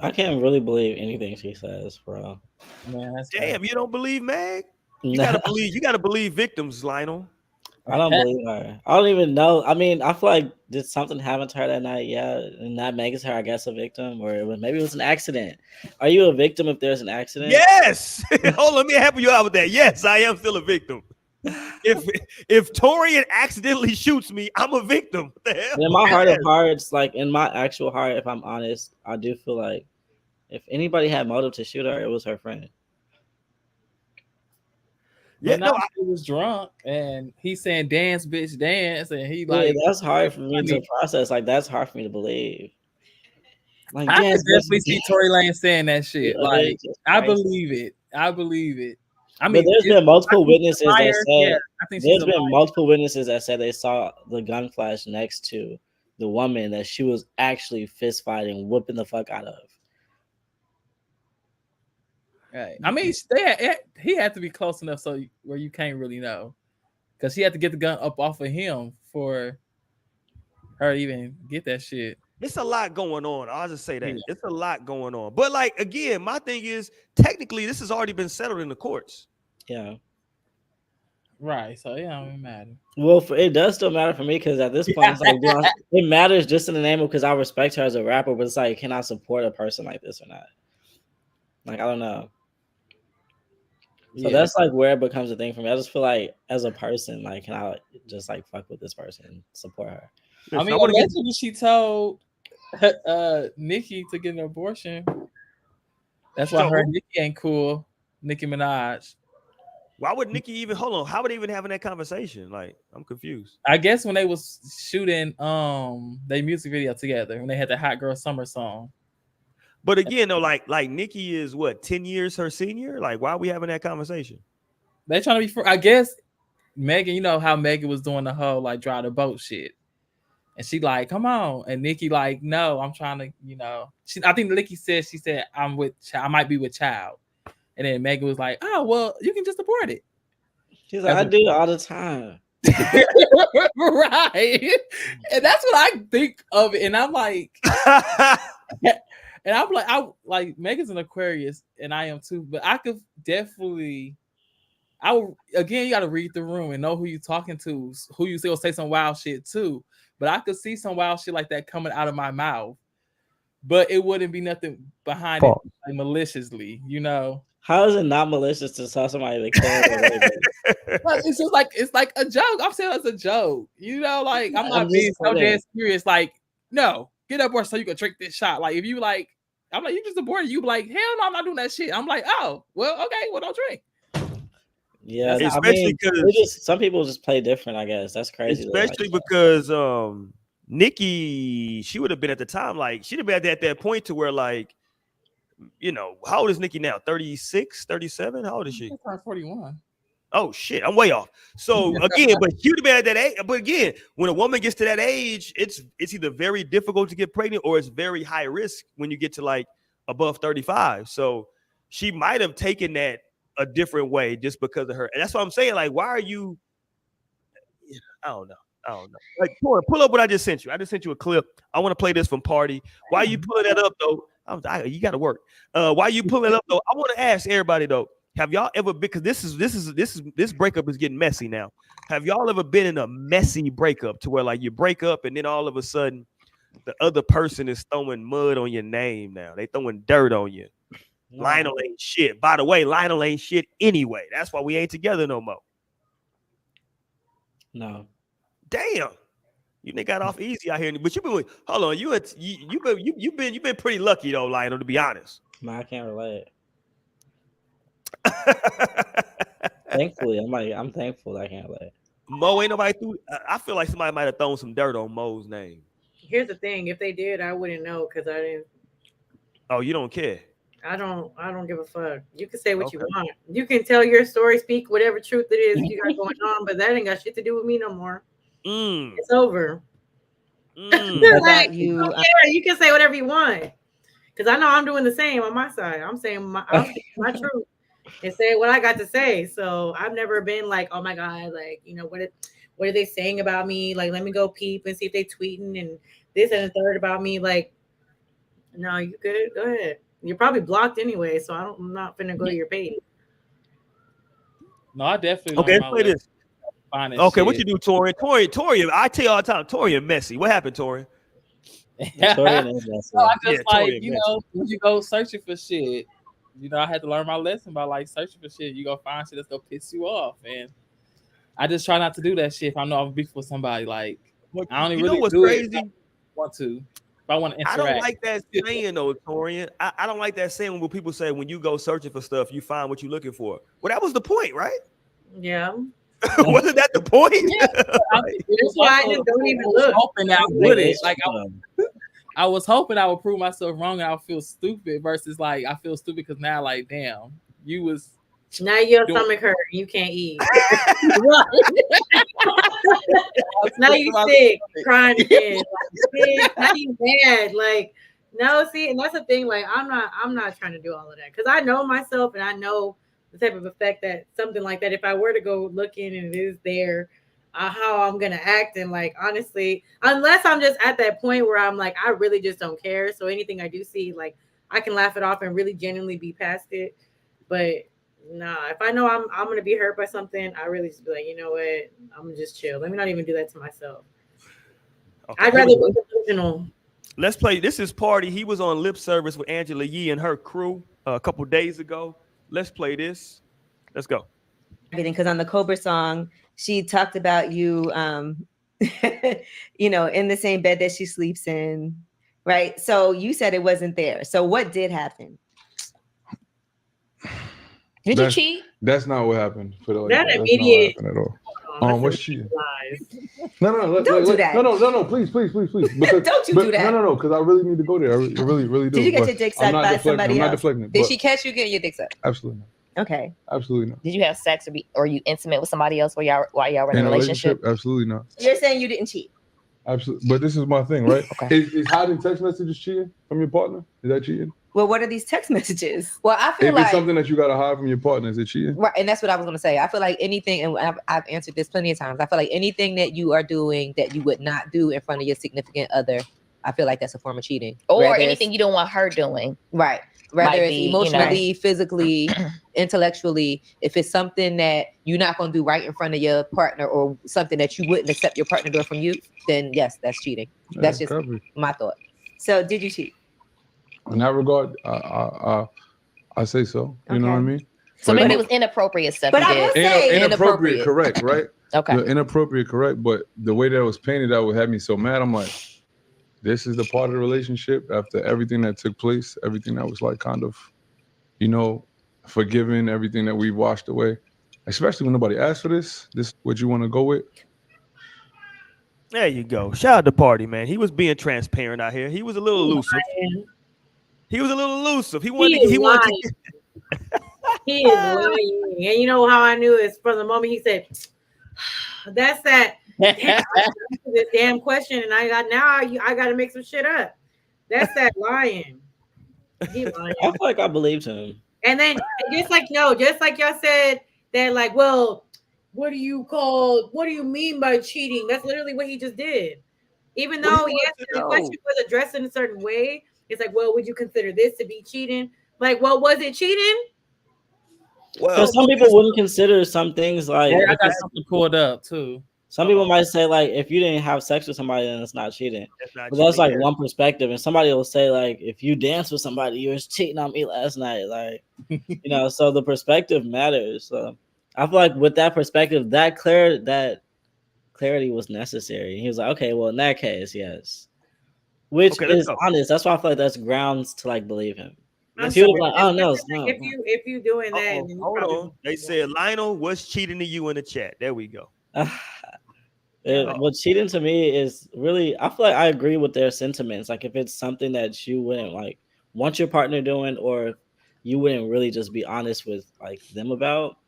I can't really believe anything she says, bro. Man, damn, you don't believe Meg? You gotta believe victims, Lionel. I don't believe her. I don't even know. I mean, I feel like did something happen to her that night? Yeah, and that makes her, I guess, a victim, or maybe it was an accident. Are you a victim if there's an accident? Yes. Hold on, let me help you out with that. Yes, I am still a victim. If Torian accidentally shoots me, I'm a victim. What the hell? In my heart of hearts, like in my actual heart, if I'm honest, I do feel like if anybody had motive to shoot her, it was her friend. Yeah, no, he was drunk and he's saying dance, bitch, dance, and he like that's hard for me to process. Like that's hard for me to believe. Like I can definitely see Tory Lanez saying that shit. Yeah, like I believe it. I mean, there's been multiple witnesses that said there's been multiple witnesses that said they saw the gun flash next to the woman that she was actually fist fighting, whooping the fuck out of. Right. I mean, he had to be close enough so where you can't really know, because he had to get the gun up off of him for her to even get that shit. It's a lot going on. I'll just say that it's a lot going on. But like again, my thing is technically this has already been settled in the courts. Yeah. Right. So yeah, it don't matter. Well, it does still matter for me because at this point, it's like, it matters just in the name of because I respect her as a rapper, but it's like, can I support a person like this or not? Like I don't know. So that's like where it becomes a thing for me. I just feel like as a person, like, can I just like fuck with this person and support her? I mean, allegedly she told Nicki to get an abortion. That's why her and Nicki ain't cool. Nicki Minaj. Why would Nikki even hold on? How would they even having that conversation? Like, I'm confused. I guess when they was shooting their music video together, when they had the Hot Girl Summer song. But again, though, like Nikki is what 10 years her senior. Like, why are we having that conversation? They trying to be. I guess Megan, you know how Megan was doing the whole like drive the boat shit, and she like, come on, and Nikki like, no, I'm trying to, you know. I think Nikki said she said I might be with child, and then Megan was like, oh well, you can just abort it. She's like, I do it all the time. Right, and that's what I think of it, and I'm like. And I'm like, I like Megan's an Aquarius, and I am too. But I could definitely, again, you got to read the room and know who you're talking to, who you will say some wild shit to. But I could see some wild shit like that coming out of my mouth, but it wouldn't be nothing behind it like, maliciously, you know. How is it not malicious to tell somebody to kill their baby? It's just like it's like a joke. I'm saying it's a joke, you know. Like I'm not being so damn serious. Like no. Get up or so you can drink this shot. Like if you like, I'm like, you just aborted. You be like, hell no, I'm not doing that shit. I'm like, oh, well, okay, well, don't drink. Yeah, especially because some people just play different. I guess that's crazy. Especially because Nikki, she would have been at the time like she'd have been at that point to where like, you know, how old is Nikki now? 36, 37? How old is she? 41. Oh shit, I'm way off. So again, but she would have been at that age. But again, when a woman gets to that age, it's either very difficult to get pregnant or it's very high risk when you get to like above 35. So she might have taken that a different way just because of her. And that's what I'm saying. Like, why are you? I don't know. Like, pull up what I just sent you. I just sent you a clip. I want to play this from Pardi. Why you pulling that up though? You got to work. Why you pulling it up though? I want to ask everybody though. Have y'all ever been, because this breakup is getting messy now. Have y'all ever been in a messy breakup to where like you break up and then all of a sudden the other person is throwing mud on your name now? They throwing dirt on you. No. Lionel ain't shit. By the way, Lionel ain't shit anyway. That's why we ain't together no more. No. Damn. You nigga got off easy out here. But you've been pretty lucky though, Lionel, to be honest. No, I can't relate. Thankfully, I'm thankful that I can't let. Mo ain't nobody threw. I feel like somebody might have thrown some dirt on Mo's name. Here's the thing: if they did, I wouldn't know because I didn't. Oh, you don't care? I don't give a fuck. You can say what you want. You can tell your story, speak whatever truth it is you got going on, but that ain't got shit to do with me no more. It's over. Like, you can say whatever you want because I know I'm doing the same on my side. I'm saying my truth. And say what I got to say. So I've never been like, oh my God, like, you know, what are they saying about me? Like, let me go peep and see if they tweeting and this and the third about me. Like, no, you good? Go ahead. You're probably blocked anyway, so I'm not gonna go to your page. No, I definitely okay. Play this. Okay, shit. What you do, Torian? Torian, I tell you all the time, Torian messy. What happened, Torian? Torian is messy. So I just like, you know, when you go searching for shit. You know, I had to learn my lesson by like searching for shit. You go find shit that's gonna piss you off, and I just try not to do that shit. If I know I'm beef with somebody, like I don't even really do crazy? It. If I want to, if I want to interact. I don't like that saying though, Torian. I don't like that saying when people say when you go searching for stuff, you find what you're looking for. Well, that was the point, right? Yeah. Wasn't that the point? Yeah. That's why I just don't even look. Hoping I would it. Like I was hoping I would prove myself wrong and I would feel stupid versus like I feel stupid because now like damn, you was now your stomach hurt, you can't eat. Now you sick, crying again. Like, now you bad. Like no, see, and that's the thing. Like I'm not trying to do all of that because I know myself and I know the type of effect that something like that. If I were to go looking and it is there. How I'm gonna act and like honestly, unless I'm just at that point where I'm like I really just don't care. So anything I do see, like I can laugh it off and really genuinely be past it. But nah, if I know I'm gonna be hurt by something, I really just be like, you know what, I'm gonna just chill. Let me not even do that to myself. Okay. I'd rather be delusional. Let's play. This is Pardi. He was on Lip Service with Angela Yee and her crew a couple days ago. Let's play this. Let's go. Everything because on the Cobra song. She talked about you, you know, in the same bed that she sleeps in, right? So you said it wasn't there. So what did happen? Did you cheat? That's not what happened. Put it like That that. immediate. That's not what happened at all. What's cheating? Lies. No, Don't do that. No, please. Because, Don't you do that. No, because I really need to go there. I really do. Did you get your dick sucked by somebody else? I'm not deflecting. Did she catch you getting your dick sucked? Absolutely not. Okay. Absolutely not. Did you have sex or you intimate with somebody else while y'all were in a relationship? Absolutely not. You're saying you didn't cheat. Absolutely. But this is my thing, right? Okay. Is hiding text messages cheating from your partner? Is that cheating? Well, what are these text messages? Well, I feel If like it's something that you gotta hide from your partner, is it cheating? Right, and that's what I was gonna say. I feel like anything, and I've answered this plenty of times. I feel like anything that you are doing that you would not do in front of your significant other, I feel like that's a form of cheating. Or anything you don't want her doing. Right. Whether it's emotionally, physically, intellectually, if it's something that you're not going to do right in front of your partner or something that you wouldn't accept your partner doing from you, then yes, that's cheating. That's just my thought. So did you cheat? In that regard, I say so. You know what I mean? So maybe it was inappropriate stuff. But I would say inappropriate, correct, right? Okay. Inappropriate, correct. But the way that it was painted, that would have me so mad. I'm like, this is the part of the relationship after everything that took place, everything that was like kind of, forgiven, everything that we washed away. Especially when nobody asked for this. This is what you want to go with. There you go. Shout out to Pardi, man. He was being transparent out here. He was a little elusive. He was a little elusive. He wanted to. He is lying. And you know how I knew it's from the moment he said, "That's that." This damn question, and I got to make some shit up. That's that lying. He lying. I feel like I believed him. And then just like y'all said that, like, well, what do you mean by cheating? That's literally what he just did. Even though yes, the question was addressed in a certain way, it's like, well, would you consider this to be cheating? Like, well, was it cheating? Well, some people wouldn't consider some things like. I got something pulled up too. Some people might say, like, if you didn't have sex with somebody, then it's not cheating. But that's like one perspective. And somebody will say, like, if you dance with somebody, you were cheating on me last night. Like, so the perspective matters. So I feel like with that perspective, that clarity was necessary. He was like, okay, well, in that case, yes. Which is honest. That's why I feel like that's grounds to, like, believe him. If you like, oh, no. If you doing that, hold on. They said Lionel was cheating to you in the chat. There we go. What cheating to me is really, I feel like I agree with their sentiments. Like if it's something that you wouldn't like want your partner doing, or you wouldn't really just be honest with like them about,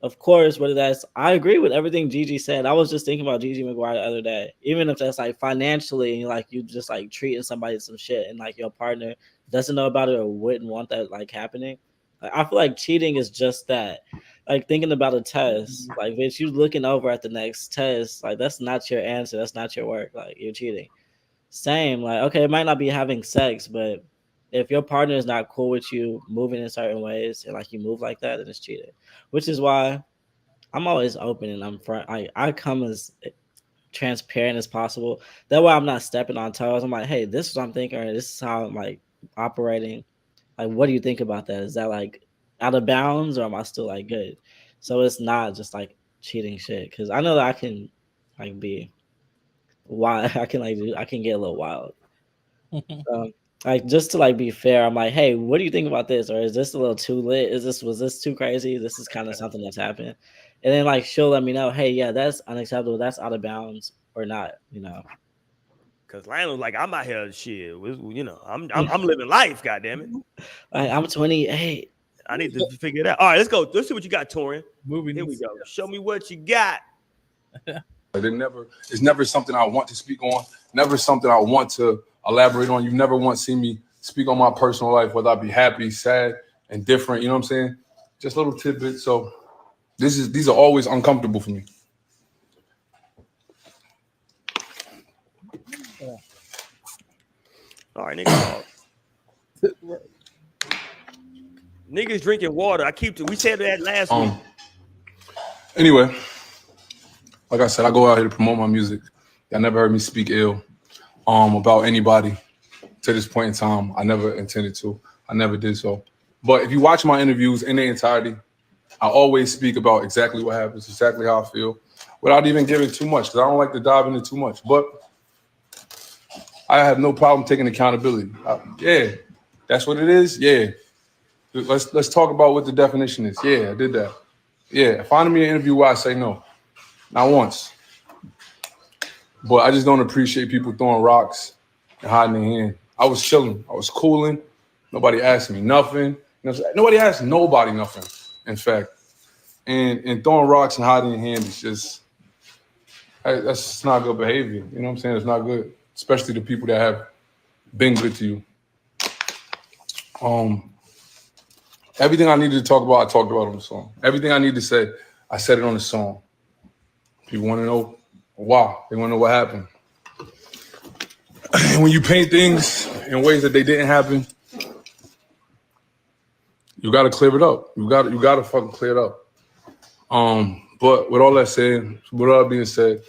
of course, whether that's, I agree with everything Gigi said. I was just thinking about Gigi McGuire the other day. Even if that's like financially, like you just like treating somebody some shit and like your partner doesn't know about it or wouldn't want that like happening. I feel like cheating is just that. Like thinking about a test, like bitch, you looking over at the next test, like that's not your answer, that's not your work, like you're cheating. Same, like okay, it might not be having sex, but if your partner is not cool with you moving in certain ways and like you move like that, then it's cheating. Which is why I'm always open and I'm front. I come as transparent as possible. That way I'm not stepping on toes. I'm like, hey, this is what I'm thinking, or this is how I'm like operating. Like, what do you think about that? Is that like out of bounds, or am I still like good? So it's not just like cheating shit, because I know that I can like be wild. I can get a little wild. Like just to like be fair, I'm like, hey, what do you think about this? Or is this a little too lit? Was this too crazy? This is kind of something that's happened. And then like she'll let me know, hey, yeah, that's unacceptable. That's out of bounds or not, Cause Lionel's like, I'm out here, shit. I'm living life. Goddamn it. I'm 28. I need to figure it out. All right, let's go. Let's see what you got, Torian. Here we go. Show me what you got. It's never something I want to speak on. Never something I want to elaborate on. You never once see me speak on my personal life, whether I be happy, sad, and different. You know what I'm saying? Just little tidbits. So these are always uncomfortable for me. All right, nigga. Niggas drinking water. We said that last week. Anyway, like I said, I go out here to promote my music. Y'all never heard me speak ill about anybody to this point in time. I never intended to. I never did so. But if you watch my interviews in their entirety, I always speak about exactly what happens, exactly how I feel, without even giving too much, because I don't like to dive into too much. But I have no problem taking accountability. Yeah, that's what it is. Yeah. let's talk about what the definition is. Yeah, I did that. Yeah, finding me an interview where I say no. Not once. But I just don't appreciate people throwing rocks and hiding their hand. I was chilling. I was cooling. Nobody asked me nothing. Nobody asked nobody nothing, in fact. And throwing rocks and hiding your hand is just, that's not good behavior. You know what I'm saying? It's not good, especially the people that have been good to you. Everything I needed to talk about, I talked about on the song. Everything I need to say, I said it on the song. People want to know why. They want to know what happened. And when you paint things in ways that they didn't happen, you got to clear it up. You got to fucking clear it up. But with all that said, with all that being said,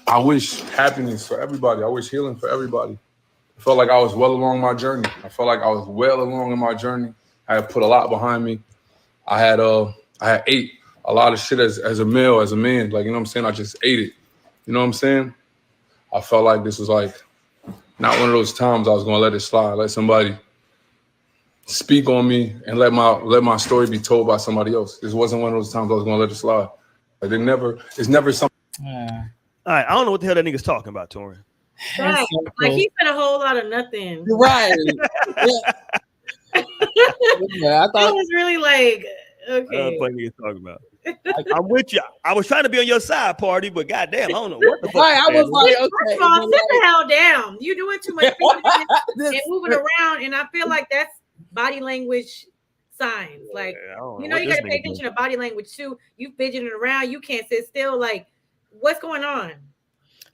I wish happiness for everybody. I wish healing for everybody. I felt like I was well along my journey. I felt like I was well along in my journey. I had put a lot behind me. I had ate a lot of shit as a male, as a man. Like, you know what I'm saying? I just ate it. You know what I'm saying? I felt like this was like not one of those times I was gonna let it slide. Let somebody speak on me and let my story be told by somebody else. This wasn't one of those times I was gonna let it slide. Like it's never something. All right, I don't know what the hell that nigga's talking about, Torin. Right. Like he said a whole lot of nothing. Right. Yeah, I thought I was really like, okay. What niggas talking about? I'm with you. I was trying to be on your side, Party, but goddamn, I don't know what the fuck. Right, I was like, okay. First of all, sit the hell down. You doing too much and moving around, and I feel like that's body language signs. Like, you know, you got to pay attention to body language too. You fidgeting around, you can't sit still. Like, what's going on?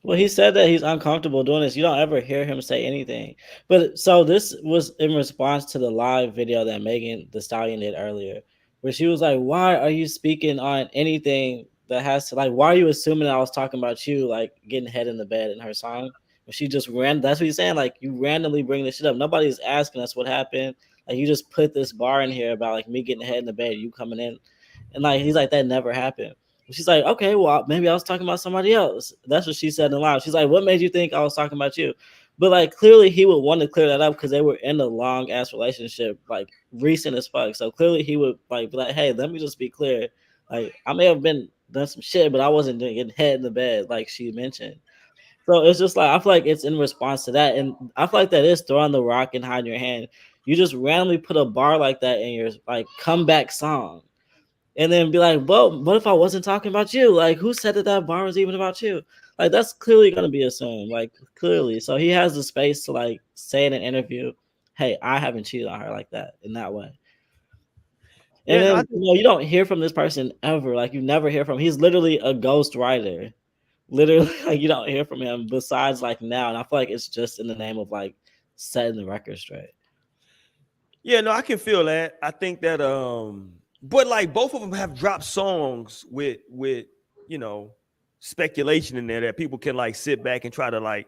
Well, he said that he's uncomfortable doing this. You don't ever hear him say anything. But so this was in response to the live video that Megan Thee Stallion did earlier, where she was like, why are you speaking on anything that has to, like, why are you assuming I was talking about you, like, getting head in the bed in her song? But she just that's what he's saying. Like, you randomly bring this shit up. Nobody's asking us what happened. Like, you just put this bar in here about, like, me getting head in the bed, you coming in. And, like, he's like, that never happened. She's like, okay, well, maybe I was talking about somebody else. That's what she said in live. She's like, what made you think I was talking about you? But, like, clearly he would want to clear that up because they were in a long-ass relationship, like, recent as fuck. So clearly he would, like, be like, hey, let me just be clear. Like, I may have done some shit, but I wasn't getting head in the bed like she mentioned. So it's just like, I feel like it's in response to that. And I feel like that is throwing the rock and hiding your hand. You just randomly put a bar like that in your, like, comeback song. And then be like, well, what if I wasn't talking about you? Like, who said that bar was even about you? Like, that's clearly going to be assumed, like, clearly. So he has the space to, like, say in an interview, hey, I haven't cheated on her like that, in that way. And then, you don't hear from this person ever. Like, you never hear from him. He's literally a ghost writer. Literally, like, you don't hear from him besides, like, now. And I feel like it's just in the name of, like, setting the record straight. Yeah, no, I can feel that. I think that, but like both of them have dropped songs with you know, speculation in there that people can like sit back and try to like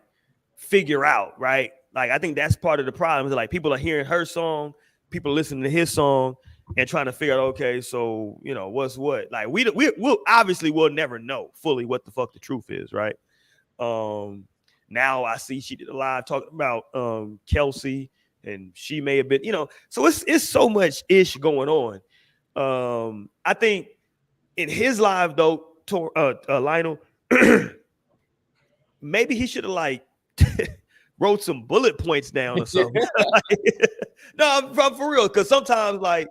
figure out, right? Like I think that's part of the problem. Is like people are hearing her song, people listening to his song, and trying to figure out, okay, so you know what's what. Like we'll obviously we'll never know fully what the fuck the truth is, right? Now I see she did a live talking about Kelsey, and she may have been, you know, so it's so much ish going on. I think in his live though, Lionel, maybe he should have like wrote some bullet points down or something. No, for real, because sometimes like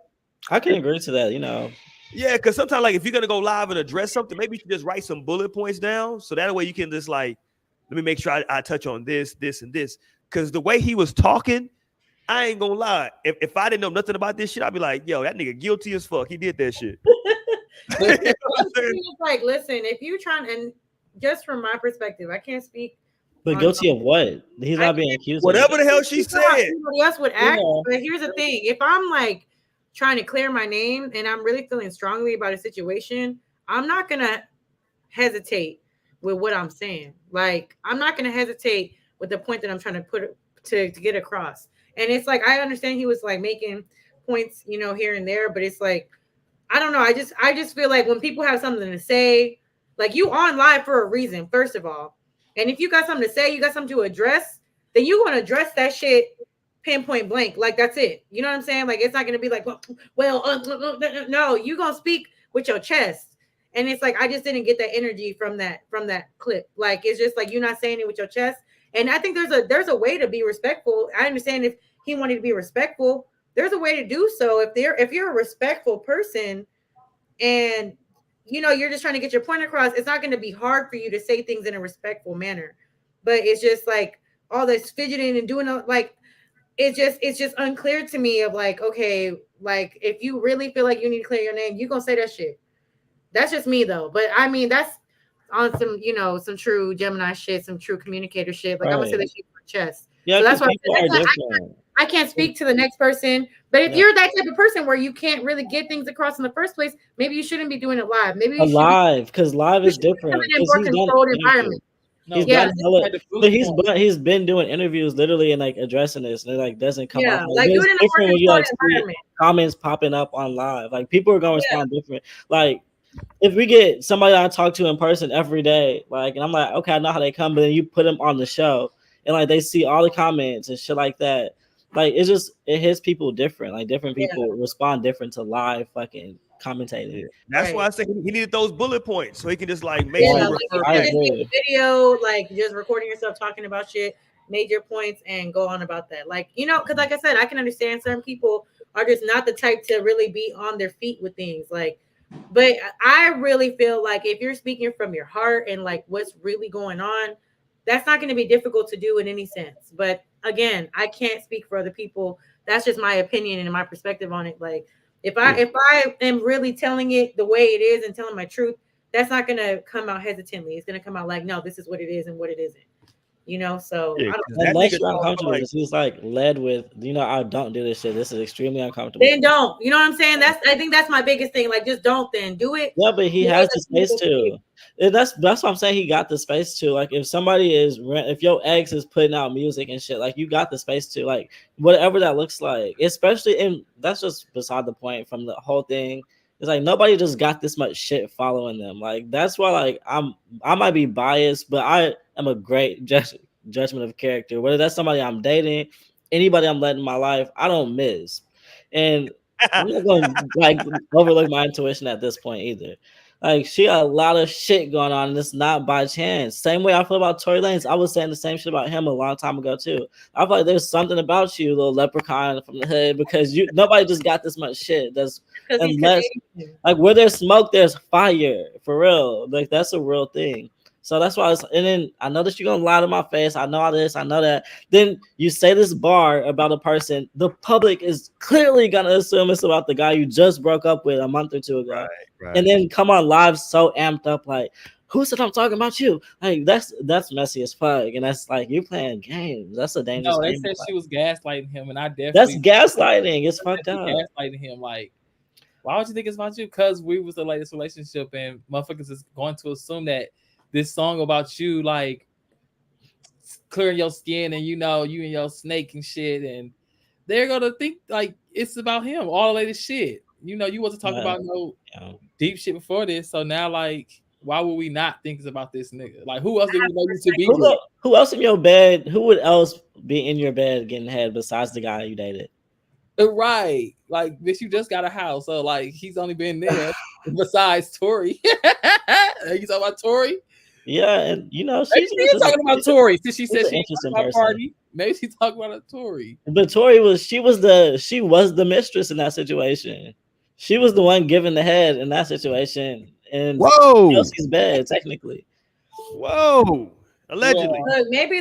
I can agree to that, you know. Yeah, because sometimes like if you're gonna go live and address something, maybe you should just write some bullet points down so that way you can just like, let me make sure I touch on this, and this. Because the way he was talking, I ain't gonna lie. If I didn't know nothing about this shit, I'd be like, yo, that nigga guilty as fuck. He did that shit. It's like, listen, if you trying, and just from my perspective, I can't speak. But guilty of what? He's not being accused. Whatever the hell she said. Somebody else would act. Yeah. But here's the thing: if I'm like trying to clear my name and I'm really feeling strongly about a situation, I'm not gonna hesitate with what I'm saying. Like, I'm not gonna hesitate with the point that I'm trying to put to get across. And it's like, I understand he was like making points, you know, here and there, but it's like, I don't know. I just feel like when people have something to say, like, you on live for a reason, first of all. And if you got something to say, you got something to address, then you want to address that shit, pinpoint blank. Like that's it. You know what I'm saying? Like it's not gonna be like, no, you gonna speak with your chest. And it's like I just didn't get that energy from that clip. Like it's just like you're not saying it with your chest. And I think there's a way to be respectful. I understand if he wanted to be respectful, there's a way to do so. If you're a respectful person and you know you're just trying to get your point across, it's not going to be hard for you to say things in a respectful manner. But it's just like all this fidgeting and doing like it's just unclear to me of like, okay, like if you really feel like you need to clear your name, you gonna say that shit. That's just me though. But I mean that's on some, you know, some true Gemini shit, some true communicator shit. Like I'm gonna say that shit for chest. Yeah, so that's why I can't speak to the next person. But if you're that type of person where you can't really get things across in the first place, maybe you shouldn't be doing it live. Maybe you live, because live is different. In a more controlled environment. He's he's been doing interviews literally and like addressing this, and it like doesn't come off like do it in a more when you like environment. Comments popping up on live. Like people are gonna respond different. Like if we get somebody I talk to in person every day, like, and I'm like, okay, I know how they come, but then you put them on the show and like they see all the comments and shit like that. Like it hits people different. Like different people respond different to live fucking commentating. That's why I say he needed those bullet points so he can just like make sure. Like video, like just recording yourself talking about shit, major points, and go on about that. Like, you know, because like I said, I can understand certain people are just not the type to really be on their feet with things. Like, but I really feel like if you're speaking from your heart and like what's really going on, that's not going to be difficult to do in any sense. But again, I can't speak for other people. That's just my opinion and my perspective on it. Like if I am really telling it the way it is and telling my truth, that's not going to come out hesitantly. It's going to come out like, no, this is what it is and what it isn't. You know, so I don't uncomfortable. He's like led with, you know, I don't do this shit. This is extremely uncomfortable. Then don't. You know what I'm saying? I think that's my biggest thing. Like, just don't. Then do it. Yeah, but he has the space to. That's what I'm saying. He got the space to. Like, if your ex is putting out music and shit, like you got the space to. Like, whatever that looks like. Especially, and that's just beside the point from the whole thing. It's like nobody just got this much shit following them. Like that's why, like I might be biased, but I am a great judgment of character. Whether that's somebody I'm dating, anybody I'm letting in my life, I don't miss. And I'm not going to like overlook my intuition at this point either. Like she got a lot of shit going on, and it's not by chance. Same way I feel about Tory Lanez. I was saying the same shit about him a long time ago too. I feel like there's something about you, little leprechaun from the hood, because nobody just got this much shit. That's unless like where there's smoke, there's fire for real. Like that's a real thing. So that's why and then I know that you're gonna lie to my face. I know all this, I know that. Then you say this bar about a person, the public is clearly gonna assume it's about the guy you just broke up with a month or two ago. Right. And then come on live so amped up, like, who said I'm talking about you? Like that's messy as fuck. And that's like you're playing games. That's a dangerous No, they game said she was gaslighting him, and I definitely that's gaslighting. It's fucked up. Gaslighting him, like, why would you think it's about you? Because we was the latest relationship, and motherfuckers is going to assume that this song about you, like clearing your skin and you know you and your snake and shit, and they're gonna think like it's about him, all the latest shit. You know, you wasn't talking about no deep shit before this, so now like, why would we not think it's about this nigga? Like, who else did we know you to be with? Who else in your bed? Who would else be in your bed getting head besides the guy you dated? Right, like bitch, you just got a house, so like he's only been there besides Tori. You talking about Tori? Yeah, and you know she's talking about Tori. Since she said she talking about Pardi, maybe she's talking about a Tori. But Tori was the mistress in that situation. She was the one giving the head in that situation, and Chelsea's bed technically. Whoa, allegedly. Yeah. Look, maybe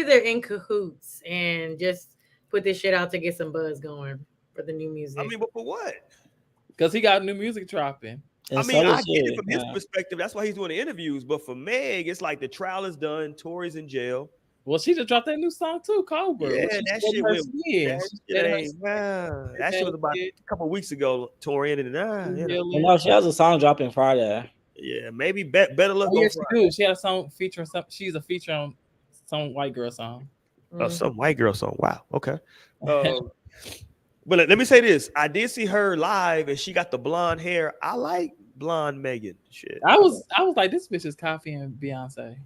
they're in cahoots and just put this shit out to get some buzz going for the new music. I mean, but for what? Because he got new music dropping. I mean, I get it from his perspective. That's why he's doing the interviews. But for Meg, it's like the trial is done. Tori's in jail. Well, she just dropped that new song too, Cobra. Yeah, that shit went. That shit was about a couple of weeks ago. Tori ended it. No, she has a song dropping Friday. Yeah, maybe better luck. Yes, she do. She had a song featuring some. She's a feature on some white girl song. Oh, some white girl song. Wow. Okay. But let me say this: I did see her live, and she got the blonde hair. I like blonde Megan. Shit. I was like, this bitch is Coffee and Beyonce.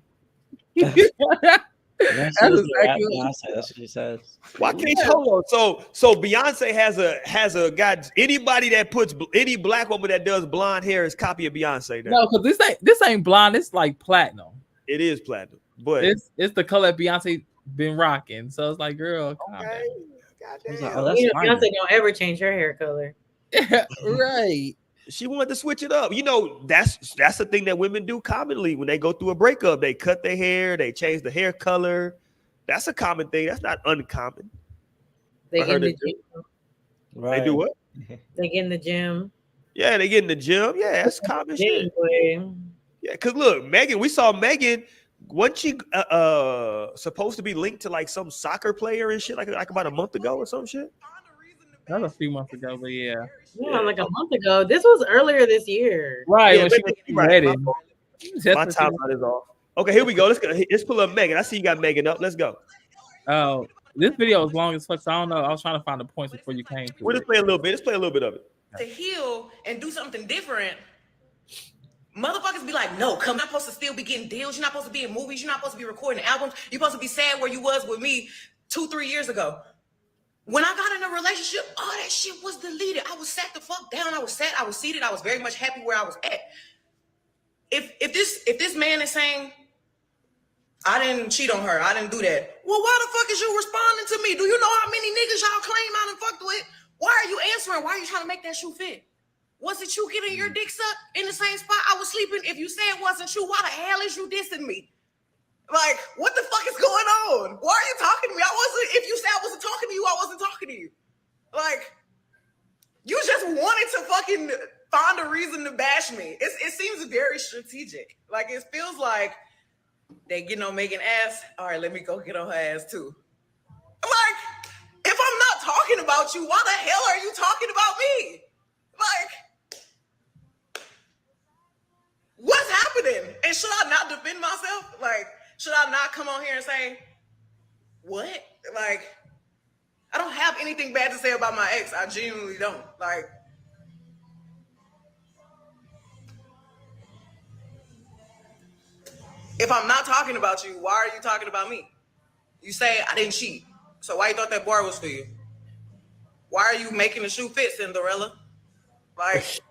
That's she was the rap Beyonce. That's what she says. Why can't you hold on? So Beyonce has a got anybody that puts any black woman that does blonde hair is copy of Beyonce. Now. No, because this ain't blonde. It's like platinum. It is platinum, but it's the color that Beyonce been rocking. So it's like, girl, okay. Beyonce don't ever change her hair color. Right. She wanted to switch it up. You know, that's the thing that women do commonly when they go through a breakup. They cut their hair, they change the hair color. That's a common thing. That's not uncommon. They get in the gym. Right. They do what? They get in the gym. Yeah, they get in the gym. Yeah, that's common shit. Yeah, because look, Megan, we saw Megan. Wasn't she supposed to be linked to like some soccer player and shit like about a month ago or some shit? That was a few months ago, but yeah. Yeah, like a month ago. This was earlier this year. Right. Yeah, when she was ready. My timeline is off. Okay, here we go. Let's pull up Megan. I see you got Megan up. Let's go. Oh, this video is long as fuck, so I don't know. I was trying to find the points before you came to We'll just play a little bit. Let's play a little bit of it. To heal and do something different. Motherfuckers be like, no, you're not supposed to still be getting deals. You're not supposed to be in movies. You're not supposed to be recording albums. You're supposed to be sad where you was with me 2-3 years ago. When I got in a relationship, all that shit was deleted. I was sat the fuck down. I was sat. I was seated. I was very much happy where I was at. If this man is saying, I didn't cheat on her, I didn't do that. Well, why the fuck is you responding to me? Do you know how many niggas y'all claim I done fucked with? Why are you answering? Why are you trying to make that shoe fit? Was it you getting your dick sucked in the same spot I was sleeping? If you say it wasn't you, why the hell is you dissing me? Like, what the fuck is going on? Why are you talking to me? If you said I wasn't talking to you, I wasn't talking to you. Like, you just wanted to fucking find a reason to bash me. It seems very strategic. Like, it feels like they getting on Megan ass. All right, let me go get on her ass too. Like, if I'm not talking about you, why the hell are you talking about me? Like, what's happening? And should I not defend myself? Like, should I not come on here and say, what? Like, I don't have anything bad to say about my ex. I genuinely don't. Like, if I'm not talking about you, why are you talking about me? You say I didn't cheat. So why you thought that bar was for you? Why are you making the shoe fit, Cinderella? Like,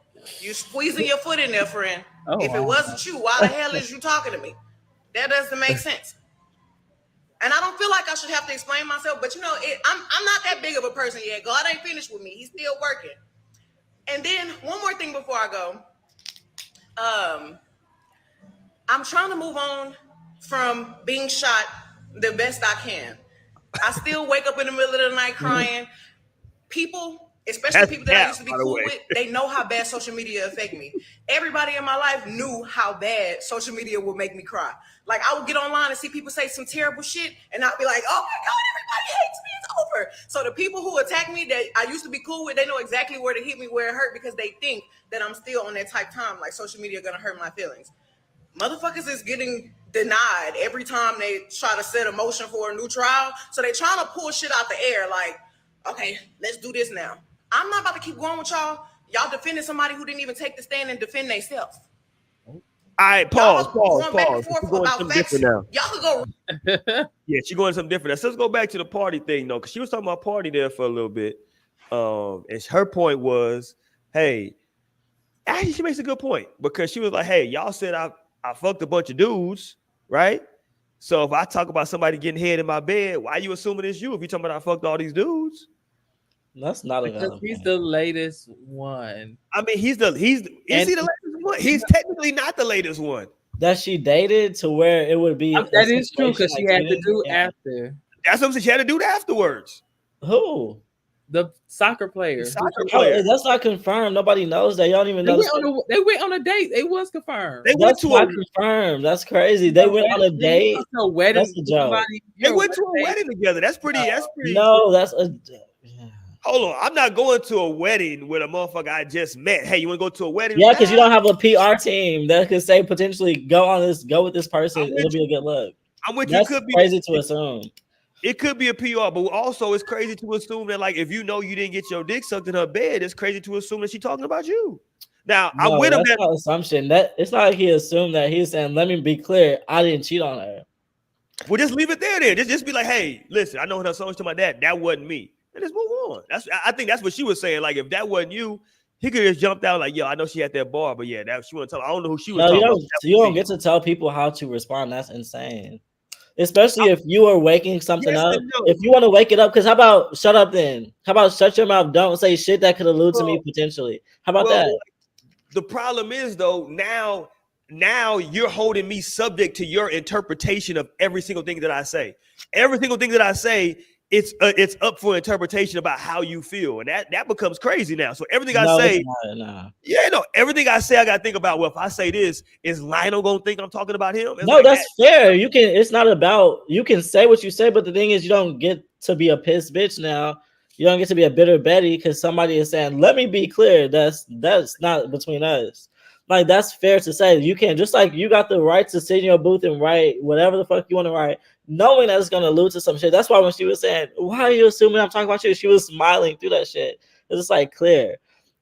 you squeezing your foot in there, friend. Oh, if it wasn't you, why the hell is you talking to me? That doesn't make sense. And I don't feel like I should have to explain myself, but you know, I'm not that big of a person yet. God ain't finished with me. He's still working. And then one more thing before I go. I'm trying to move on from being shot the best I can. I still wake up in the middle of the night crying. People, especially people that I used to be cool with, they know how bad social media affect me. Everybody in my life knew how bad social media would make me cry. Like, I would get online and see people say some terrible shit, and I'd be like, oh my God, everybody hates me, it's over. So the people who attack me that I used to be cool with, they know exactly where to hit me, where it hurt, because they think that I'm still on that type time, like social media gonna hurt my feelings. Motherfuckers is getting denied every time they try to set a motion for a new trial. So they trying to pull shit out the air like, okay, let's do this now. I'm not about to keep going with y'all. Y'all defending somebody who didn't even take the stand and defend themselves. All right, pause. She's going something different now. Y'all could go. Yeah, she's going something different. So let's go back to the Pardi thing, though, because she was talking about Pardi there for a little bit. And her point was, hey, actually, she makes a good point, because she was like, hey, y'all said I fucked a bunch of dudes, right? So if I talk about somebody getting head in my bed, why are you assuming it's you if you talking about I fucked all these dudes? That's not because he's the latest one. I mean, is he the latest one? He's technically not the latest one. That she dated to where it would be. That is true, because she had to do after. That's what I'm saying. She had to do it afterwards. Who? The soccer player. That's not confirmed. Nobody knows that. Y'all don't even know. They went on a date. It was confirmed. That's not confirmed. That's crazy. They went on a date. A wedding. That's a joke. They went to a wedding together. That's pretty. No, that's a. Hold on, I'm not going to a wedding with a motherfucker I just met. Hey, you want to go to a wedding? Yeah, because you don't have a PR team that could say potentially go with this person. It'll be a good look. I'm with you. That's It could be crazy to assume. It could be a PR, but also it's crazy to assume that, like, if you know you didn't get your dick sucked in her bed, it's crazy to assume that she's talking about you. Now, no, I'm with him. That's not assumption. That it's not like he assumed that. He's saying, let me be clear, I didn't cheat on her. Well, just leave it there then. Just be like, hey, listen, I know her songs to my dad. That wasn't me. And just move on. I think that's what she was saying. Like, if that wasn't you, he could just jumped out like, yo, I know she had that bar, but yeah, that she wasn't talking. I don't know who she was talking about. You don't get to tell people how to respond. That's insane. Especially if you are waking something up. No. If you want to wake it up, because how about shut up then? How about shut your mouth? Don't say shit that could allude to me potentially. How about that? The problem is though, now you're holding me subject to your interpretation of every single thing that I say. Every single thing that I say, it's up for interpretation about how you feel, and that becomes crazy now. So everything I say, everything I say, I gotta think about. Well, if I say this, is Lionel gonna think I'm talking about him? It's no, like that's fair. You can. It's not about you can say what you say, but the thing is, you don't get to be a pissed bitch now. You don't get to be a bitter Betty because somebody is saying, "Let me be clear. That's not between us." Like that's fair to say. You can just like you got the right to sit in your booth and write whatever the fuck you want to write, knowing that it's gonna allude to some shit. That's why when she was saying, "Why are you assuming I'm talking about you?" she was smiling through that shit. It's just like clear.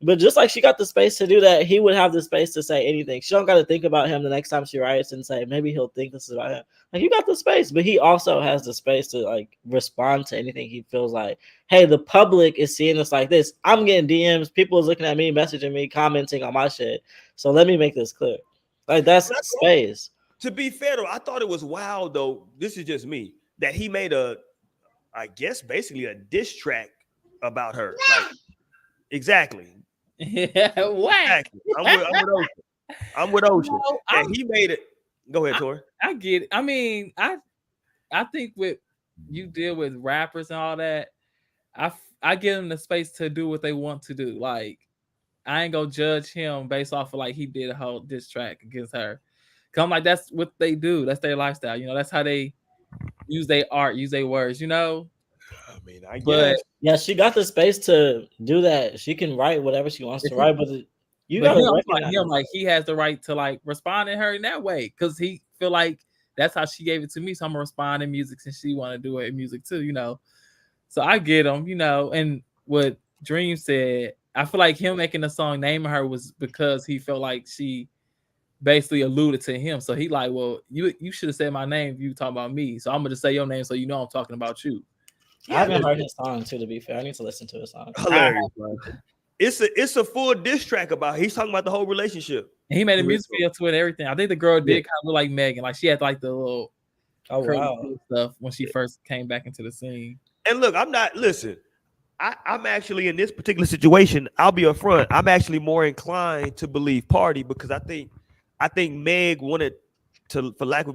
But just like she got the space to do that, he would have the space to say anything. She don't got to think about him the next time she writes and say maybe he'll think this is about him. Like you got the space, but he also has the space to like respond to anything he feels like. Hey, the public is seeing this like this. I'm getting DMs. People is looking at me, messaging me, commenting on my shit. So let me make this clear. Like that's space. To be fair though, I thought it was wild though. This is just me that he made I guess basically a diss track about her. Like exactly. Yeah, what? Exactly. I'm with Ocean. And he made it. Go ahead, Tori. I get it. I mean, I think with you deal with rappers and all that, I give them the space to do what they want to do. Like, I ain't gonna judge him based off of like he did a whole diss track against her. Cause I'm like, that's what they do. That's their lifestyle. You know, that's how they use their art, use their words. You know. I mean, I guess. Yeah, she got the space to do that. She can write whatever she wants to write, but you gotta recognize him. Like he has the right to like respond to her in that way because he feel like that's how she gave it to me. So I'm gonna respond in music since she want to do it in music too. You know, so I get him. You know, and what Dream said, I feel like him making the song naming her was because he felt like she basically alluded to him. So he like, well, you should have said my name if you talking about me. So I'm gonna just say your name so you know I'm talking about you. I haven't heard his song too. To be fair, I need to listen to his song. Hilarious, bro. It's a full diss track about. He's talking about the whole relationship. And he made a music video to it and everything. I think the girl did kind of look like Megan. Like she had like the little stuff when she first came back into the scene. And look, I'm actually in this particular situation. I'll be upfront. I'm actually more inclined to believe Pardi because I think Meg wanted to, for lack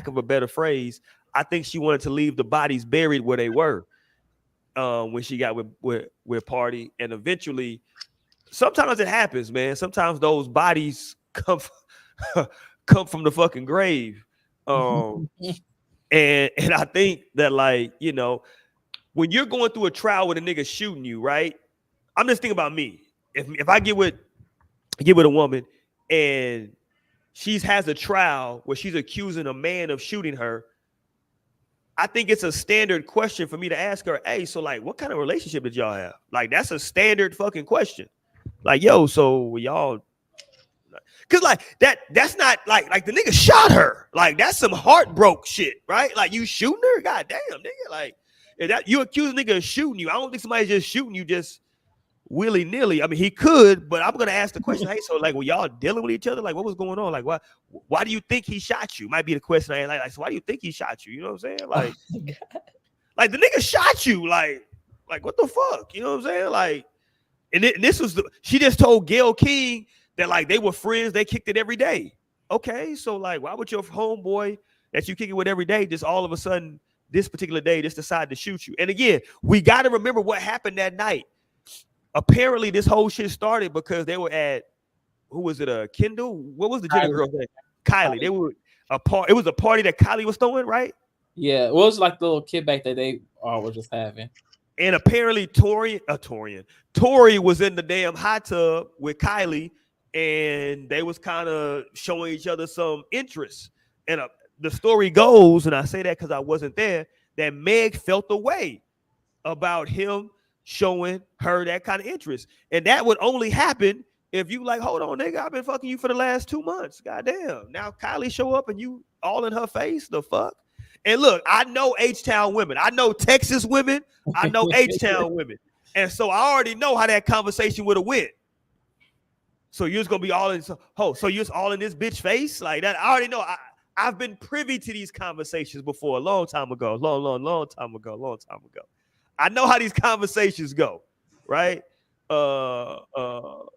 of a better phrase, I think she wanted to leave the bodies buried where they were when she got with Pardi, and eventually, sometimes it happens, man. Sometimes those bodies come from the fucking grave, and I think that like when you're going through a trial with a nigga shooting you, right? I'm just thinking about me. If I get with a woman and she has a trial where she's accusing a man of shooting her, I think it's a standard question for me to ask her, hey, so like, what kind of relationship did y'all have? Like, that's a standard fucking question. Like, yo, so y'all, cause like that's not like the nigga shot her. Like, that's some heartbroken shit, right? Like, you shooting her? God damn, nigga. Like, if that you accuse a nigga of shooting you, I don't think somebody's just shooting you just willy-nilly. I mean, he could, but I'm gonna ask the question, hey, so like, were y'all dealing with each other? Like, what was going on? Like, why do you think he shot you? Might be the question I ain't like, so why do you think he shot you? You know what I'm saying? Like, like the nigga shot you, like what the fuck? You know what I'm saying? Like, and this was she just told Gayle King that like they were friends, they kicked it every day. Okay, so like, why would your homeboy that you kick it with every day just all of a sudden this particular day just decide to shoot you? And again, we got to remember what happened that night. Apparently, this whole shit started because they were at, who was it? Kendall? What was the Jenner girl's name? Kylie. They were it was a party that Kylie was throwing, right? Yeah, it was like the little kickback that they were just having. And apparently, Tori was in the damn hot tub with Kylie, and they was kind of showing each other some interest. And the story goes, and I say that because I wasn't there, that Meg felt the way about him showing her that kind of interest. And that would only happen if you like, hold on, nigga, I've been fucking you for the last 2 months. Goddamn. Now Kylie show up and you all in her face. The fuck? And look, I know H-Town women. I know Texas women. I know H-Town women. And so I already know how that conversation would have went. So you're just gonna be all in. So you're just all in this bitch face like that. I already know. I've been privy to these conversations before, a long time ago, long time ago. I know how these conversations go, right? So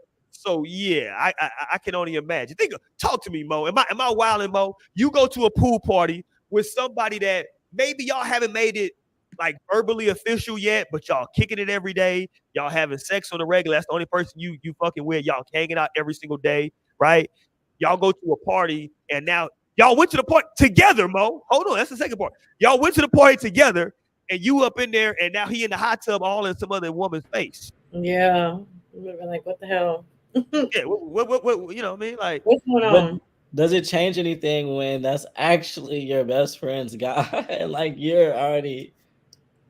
yeah, I can only imagine. Talk to me, Mo. Am I wilding, Mo? You go to a pool party with somebody that maybe y'all haven't made it like verbally official yet, but y'all kicking it every day. Y'all having sex on the regular. That's the only person you fucking with. Y'all hanging out every single day, right? Y'all go to a party and now y'all went to the party together, Mo. Hold on, that's the second part. Y'all went to the party together and you up in there and now he in the hot tub all in some other woman's face. Yeah. We've been like, what the hell? Yeah, what you know what I mean? Like, what's going on? Does it change anything when that's actually your best friend's guy? And like you're already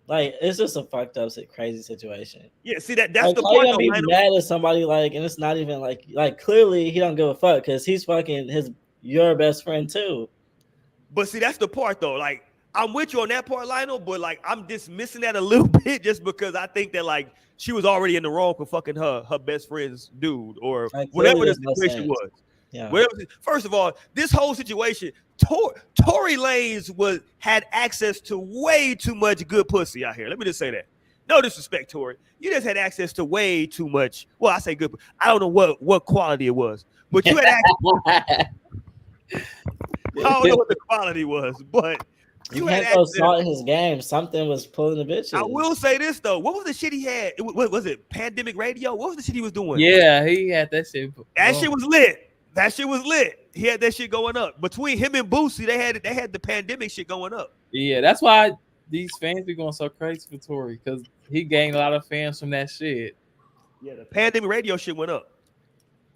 like it's just a fucked up, crazy situation. Yeah, see that's like, the how you part. gonna be mad at somebody like, and it's not even like clearly he don't give a fuck because he's fucking your best friend too. But see, that's the part though. Like, I'm with you on that part, Lionel, but like I'm dismissing that a little bit just because I think that like she was already in the wrong for fucking her best friend's dude or like, whatever the situation was. Yeah. Whatever. First of all, this whole situation, Tory Lanez had access to way too much good pussy out here. Let me just say that. No disrespect, Tory. You just had access to way too much. Well, I say good. I don't know what quality it was, but you had access. I don't know what the quality was, but you had access. Salt in his game. Something was pulling the bitches. I will say this though. What was the shit he had? Was it Pandemic Radio? What was the shit he was doing? Yeah, he had that shit. That shit was lit. That shit was lit. He had that shit going up. Between him and Boosie, they had the pandemic shit going up. Yeah, that's why these fans be going so crazy for Tory because he gained a lot of fans from that shit. Yeah, the Pandemic Radio shit went up.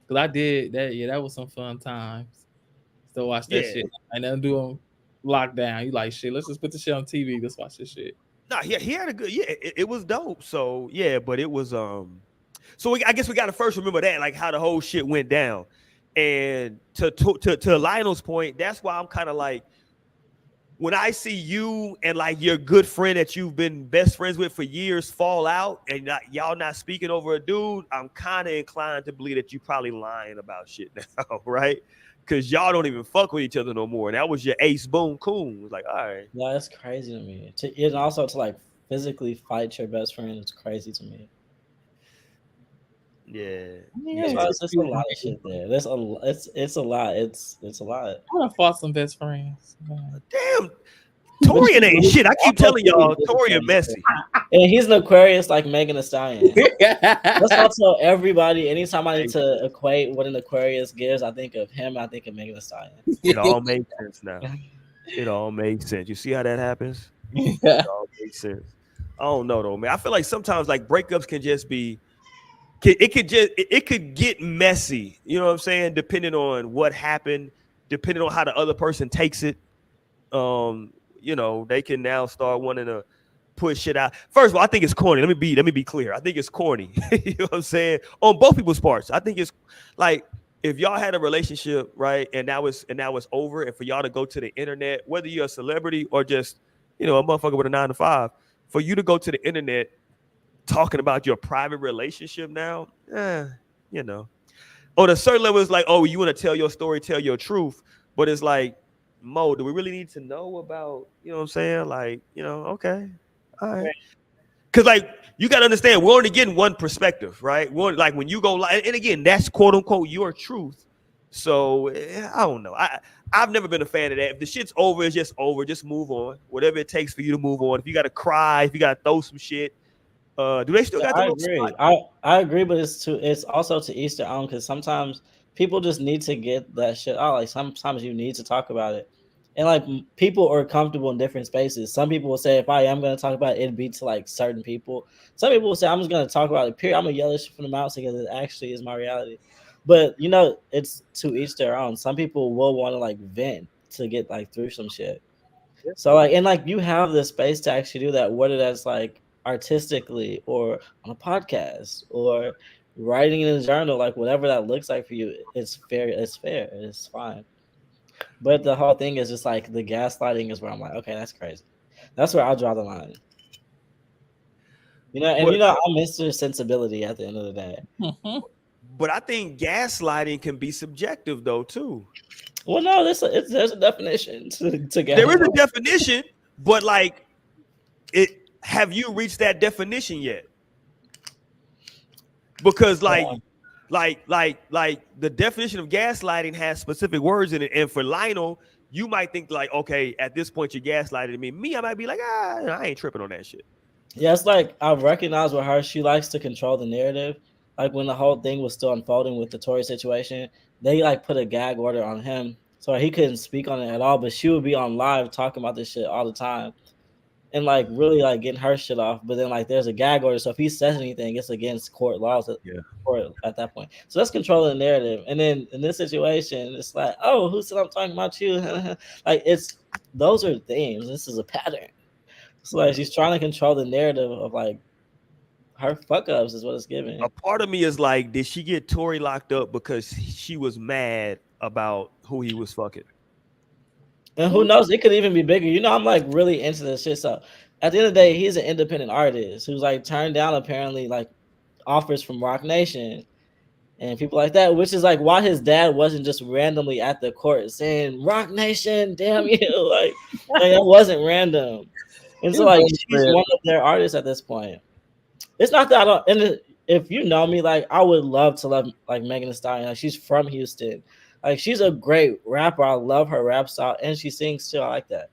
Cause I did that. Yeah, that was some fun times. Still watch that shit. And then do them lockdown. You like shit? Let's just put the shit on TV. Let's watch this shit. Nah, he had a good. Yeah, it was dope. So yeah, but it was So I guess we got to first remember that, like how the whole shit went down. And to Lionel's point, that's why I'm kind of like, when I see you and like your good friend that you've been best friends with for years fall out and y'all not speaking over a dude, I'm kind of inclined to believe that you probably lying about shit now, right? Because y'all don't even fuck with each other no more. And that was your ace boom coon. It was like, all right. Yeah, that's crazy to me. And also to like physically fight your best friend is crazy to me. Yeah, there's a lot of shit there. It's a lot. It's a lot. I would have fought some best friends. Damn, Torian ain't shit. I keep telling y'all, Torian messy. And he's an Aquarius like Megan Thee Stallion. That's what I tell everybody. Anytime I need to equate what an Aquarius gives, I think of him. I think of Megan Thee Stallion. It all makes sense now. It all makes sense. You see how that happens? Yeah. It all makes sense. I don't know though, man. I feel like sometimes like breakups can just be. It could get messy, you know what I'm saying? Depending on what happened, depending on how the other person takes it. You know, they can now start wanting to push shit out. First of all, I think it's corny. Let me be clear. I think it's corny. You know what I'm saying? On both people's parts. I think it's like if y'all had a relationship, right, and now it's over, and for y'all to go to the internet, whether you're a celebrity or just, you know, a motherfucker with a 9 to 5, for you to go to the internet talking about your private relationship now, you know, on a certain level, it's like, oh, you want to tell your story, tell your truth, but it's like, Mo, do we really need to know about, you know what I'm saying? Like, you know, okay, all right, because like you got to understand, we're only getting one perspective, right? We're like when you go live, and again, that's quote unquote your truth. So I don't know. I've never been a fan of that. If the shit's over, it's just over. Just move on. Whatever it takes for you to move on. If you got to cry, if you got to throw some shit. Do they still got the little spot? I agree, but it's also to each their own, because sometimes people just need to get that shit out. Like sometimes you need to talk about it, and like people are comfortable in different spaces. Some people will say if I am going to talk about it, it'd be to like certain people. Some people will say I'm just going to talk about it. Period. I'm gonna yell this shit from the mountain because it actually is my reality. But you know, it's to each their own. Some people will want to like vent to get like through some shit. So like, and like you have the space to actually do that, whether that's like artistically or on a podcast or writing in a journal, like whatever that looks like for you, it's fair. It's fine. But the whole thing is just like the gaslighting is where I'm like, okay, that's crazy. That's where I'll draw the line. You know, and But you know, I'm Mr. Sensibility at the end of the day. but I think gaslighting can be subjective though too. Well, no, there's a definition to There is a gaslight. definition, but like it have you reached that definition yet? Because like the definition of gaslighting has specific words in it. And for Lionel, you might think like, okay, at this point you're gaslighting me. Me, I might be like, I ain't tripping on that shit. Yeah, it's like I recognize with her, she likes to control the narrative. Like when the whole thing was still unfolding with the Tory situation, they like put a gag order on him, so he couldn't speak on it at all. But she would be on live talking about this shit all the time, and like really like getting her shit off. But then like there's a gag order, so if he says anything, it's against court laws at that point. So that's controlling the narrative. And then in this situation, it's like, oh, who said I'm talking about you? Like it's those are themes. This is a pattern. So like she's trying to control the narrative of like her fuck ups is what it's giving. A part of me is like, did she get Tory locked up because she was mad about who he was fucking? And who knows? It could even be bigger. You know, I'm like really into this shit. So at the end of the day, he's an independent artist who's like turned down apparently like offers from Rock Nation and people like that, which is like why his dad wasn't just randomly at the court saying Rock Nation, damn you, like that wasn't random. And so like she's one of their artists at this point. It's not that I don't. And if you know me, like I would love to love like Megan Thee Stallion. Like she's from Houston. Like she's a great rapper. I love her rap style, and she sings too. I like that.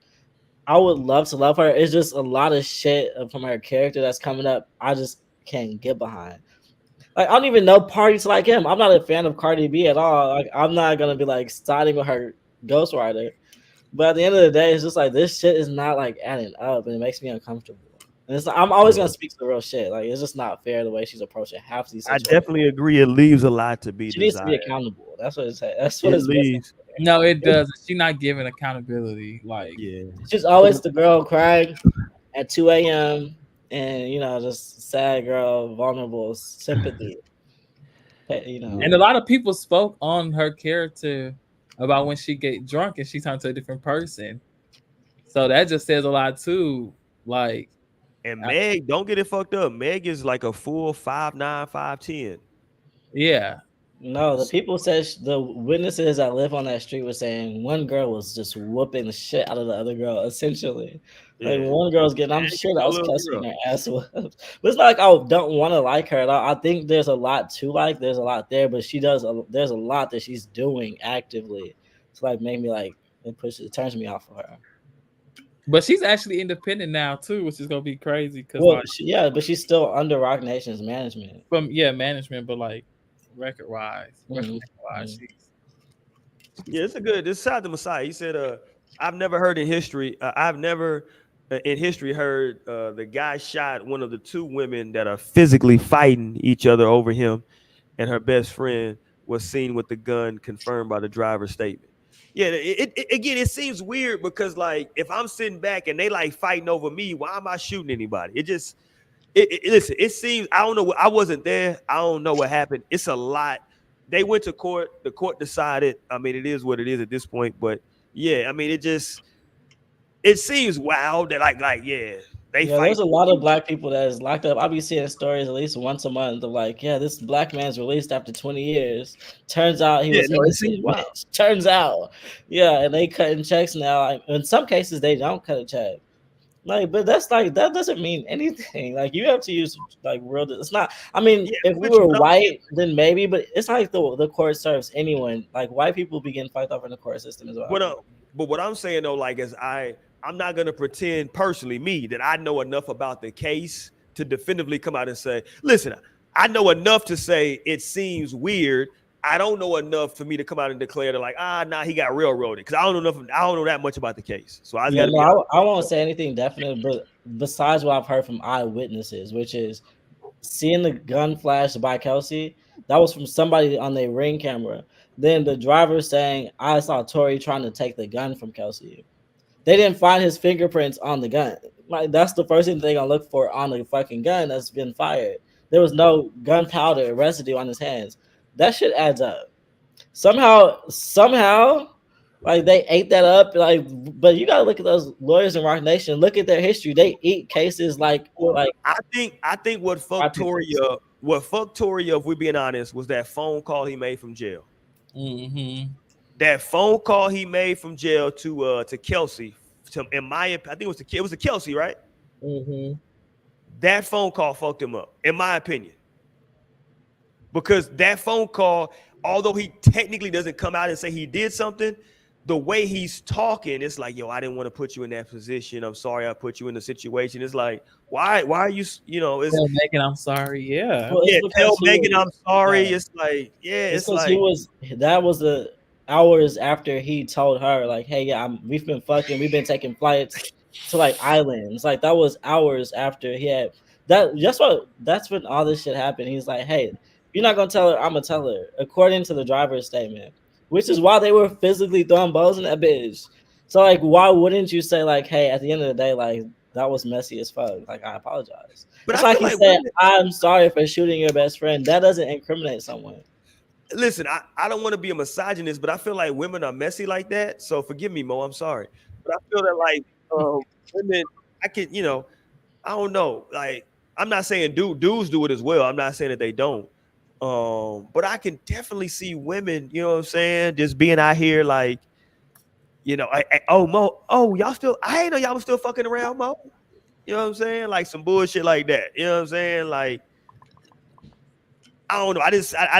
I would love to love her. It's just a lot of shit from her character that's coming up. I just can't get behind. Like I don't even know Pardi to like him. I'm not a fan of Cardi B at all. Like I'm not gonna be like siding with her ghostwriter. But at the end of the day, it's just like this shit is not like adding up, and it makes me uncomfortable. And it's I'm always gonna speak to the real shit. Like it's just not fair the way she's approaching half these situations. I definitely agree. It leaves a lot to be She desired. needs to be accountable. That's what it's. That's what it it's leaves. No, it doesn't. She's not giving accountability. Like she's always the girl crying at 2 a.m. and you know just sad girl, vulnerable, sympathy. You know, and a lot of people spoke on her character about when she get drunk and she turned to a different person. So that just says a lot too. Like, and Meg, don't get it fucked up. Meg is like a full 5'9", 5'10". Yeah. No, the people said the witnesses that live on that street were saying one girl was just whooping the shit out of the other girl. Essentially, like one girl's getting, I'm sure that was cussing her ass whooped. But it's not like I don't want to like her. I think there's a lot to like. There's a lot there, but there's a lot that she's doing actively to like make me like it turns me off of her. But she's actually independent now too, which is gonna be crazy. Cause but she's still under Rock Nation's management. Management, but like record wise, it's a good. This side to Messiah. He said, "I've never heard in history. I've never in history heard the guy shot one of the two women that are physically fighting each other over him, and her best friend was seen with the gun, confirmed by the driver's statement." Yeah, it seems weird because like if I'm sitting back and they like fighting over me, why am I shooting anybody? Listen, it seems, I don't know. I wasn't there. I don't know what happened. It's a lot. They went to court. The court decided. I mean, it is what it is at this point. But yeah, I mean, it seems wild that like they fight. There's a lot of black people that is locked up. I'll be seeing stories at least once a month of like, this black man's released after 20 years. Turns out he was innocent. Turns out, and they cutting checks now. Like, in some cases, they don't cut a check. Like, but that's like that doesn't mean anything. Like, you have to use like real. It's not. I mean, if we were white, then maybe. But it's like the court serves anyone. Like, white people begin fight over in the court system as well. But what I'm saying though, like, is I'm not gonna pretend personally, me, that I know enough about the case to definitively come out and say, listen, I know enough to say it seems weird. I don't know enough for me to come out and declare that like, he got railroaded, because I don't know that much about the case. So I won't say anything definite, but besides what I've heard from eyewitnesses, which is seeing the gun flash by Kelsey, that was from somebody on their Ring camera. Then the driver saying, I saw Tory trying to take the gun from Kelsey. They didn't find his fingerprints on the gun. Like, that's the first thing they're gonna look for on the fucking gun that's been fired. There was no gunpowder residue on his hands. That shit adds up. Somehow, Like they ate that up. Like, but you gotta look at those lawyers in Rock Nation. Look at their history. They eat cases like I think what fucked Tory up, if we're being honest, was that phone call he made from jail. Mm-hmm. That phone call he made from jail to Kelsey. I think it was to Kelsey, right? Mm-hmm. That phone call fucked him up, in my opinion. Because that phone call, although he technically doesn't come out and say he did something, the way he's talking, it's like, yo, I didn't want to put you in that position. I'm sorry I put you in the situation. It's like, why are you, it's tell Megan I'm sorry. Yeah. Well, tell Megan I'm sorry. It's like, it's like that was the hours after he told her, like, hey, yeah, we've been fucking, we've been taking flights to like islands. Like that was hours after he had that. That's when all this shit happened. He's like, hey, you're not gonna tell her, I'm gonna tell her, according to the driver's statement, which is why they were physically throwing balls in that bitch. So like, why wouldn't you say like, hey, at the end of the day, like that was messy as fuck. Like I apologize. But it's like he said, I'm sorry for shooting your best friend. That doesn't incriminate someone. Listen, I don't want to be a misogynist, but I feel like women are messy like that. So forgive me, Mo. I'm sorry, but I feel that like women, I can, I don't know. Like I'm not saying dudes do it as well. I'm not saying that they don't. But I can definitely see women, you know what I'm saying, just being out here like, Mo, y'all still, I ain't know y'all was still fucking around, Mo. You know what I'm saying? Like some bullshit like that. You know what I'm saying? Like, I don't know. I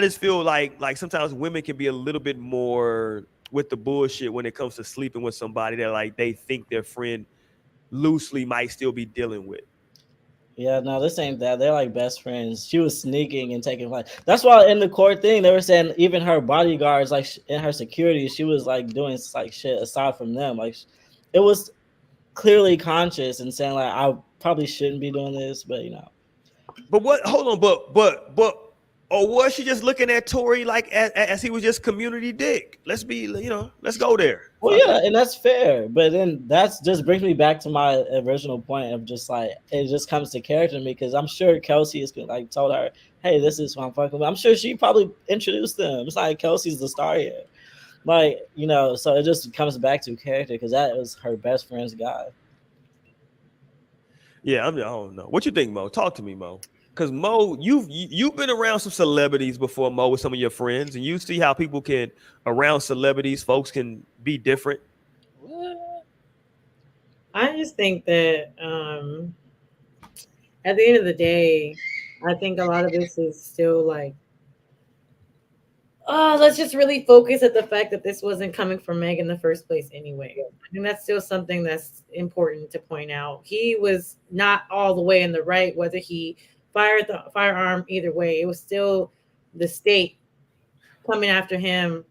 just feel like sometimes women can be a little bit more with the bullshit when it comes to sleeping with somebody that like they think their friend loosely might still be dealing with. Yeah, no, this ain't that. They're like best friends. She was sneaking and taking flight. That's why in the court thing they were saying even her bodyguards, like in her security, she was like doing like shit aside from them. Like it was clearly conscious and saying like I probably shouldn't be doing this, but But what? Hold on, but. Or was she just looking at Tory like as he was just community dick? Let's go there. Well, yeah, and that's fair. But then that's just brings me back to my original point of just like it just comes to character to me because I'm sure Kelsey is like told her, hey, this is who I'm fucking with. I'm sure she probably introduced them. It's like Kelsey's the star here. Like, so it just comes back to character because that was her best friend's guy. Yeah, I don't know. What you think, Mo? Talk to me, Mo. Because Mo, you've been around some celebrities before, Mo, with some of your friends, and you see how people can around celebrities, folks can be different. I just think that at the end of the day, I think a lot of this is still like, let's just really focus at the fact that this wasn't coming from Meg in the first place anyway. I think that's still something that's important to point out. He was not all the way in the right, whether he fired the firearm, either way. It was still the state coming after him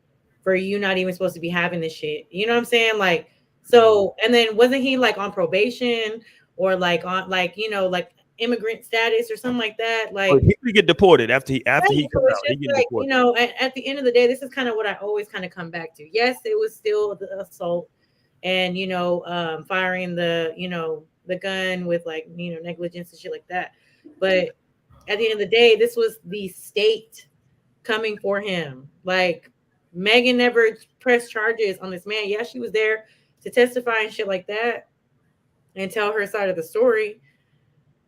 for you not even supposed to be having this shit. You know what I'm saying? Like, so, and then wasn't he like on probation or like on like, like immigrant status or something like that? Like he could get deported after he comes out. He get like, deported. at the end of the day, this is kind of what I always kind of come back to. Yes, it was still the assault and firing the the gun with like negligence and shit like that. But at the end of the day, this was the state coming for him. Like Megan never pressed charges on this man. Yeah, she was there to testify and shit like that and tell her side of the story.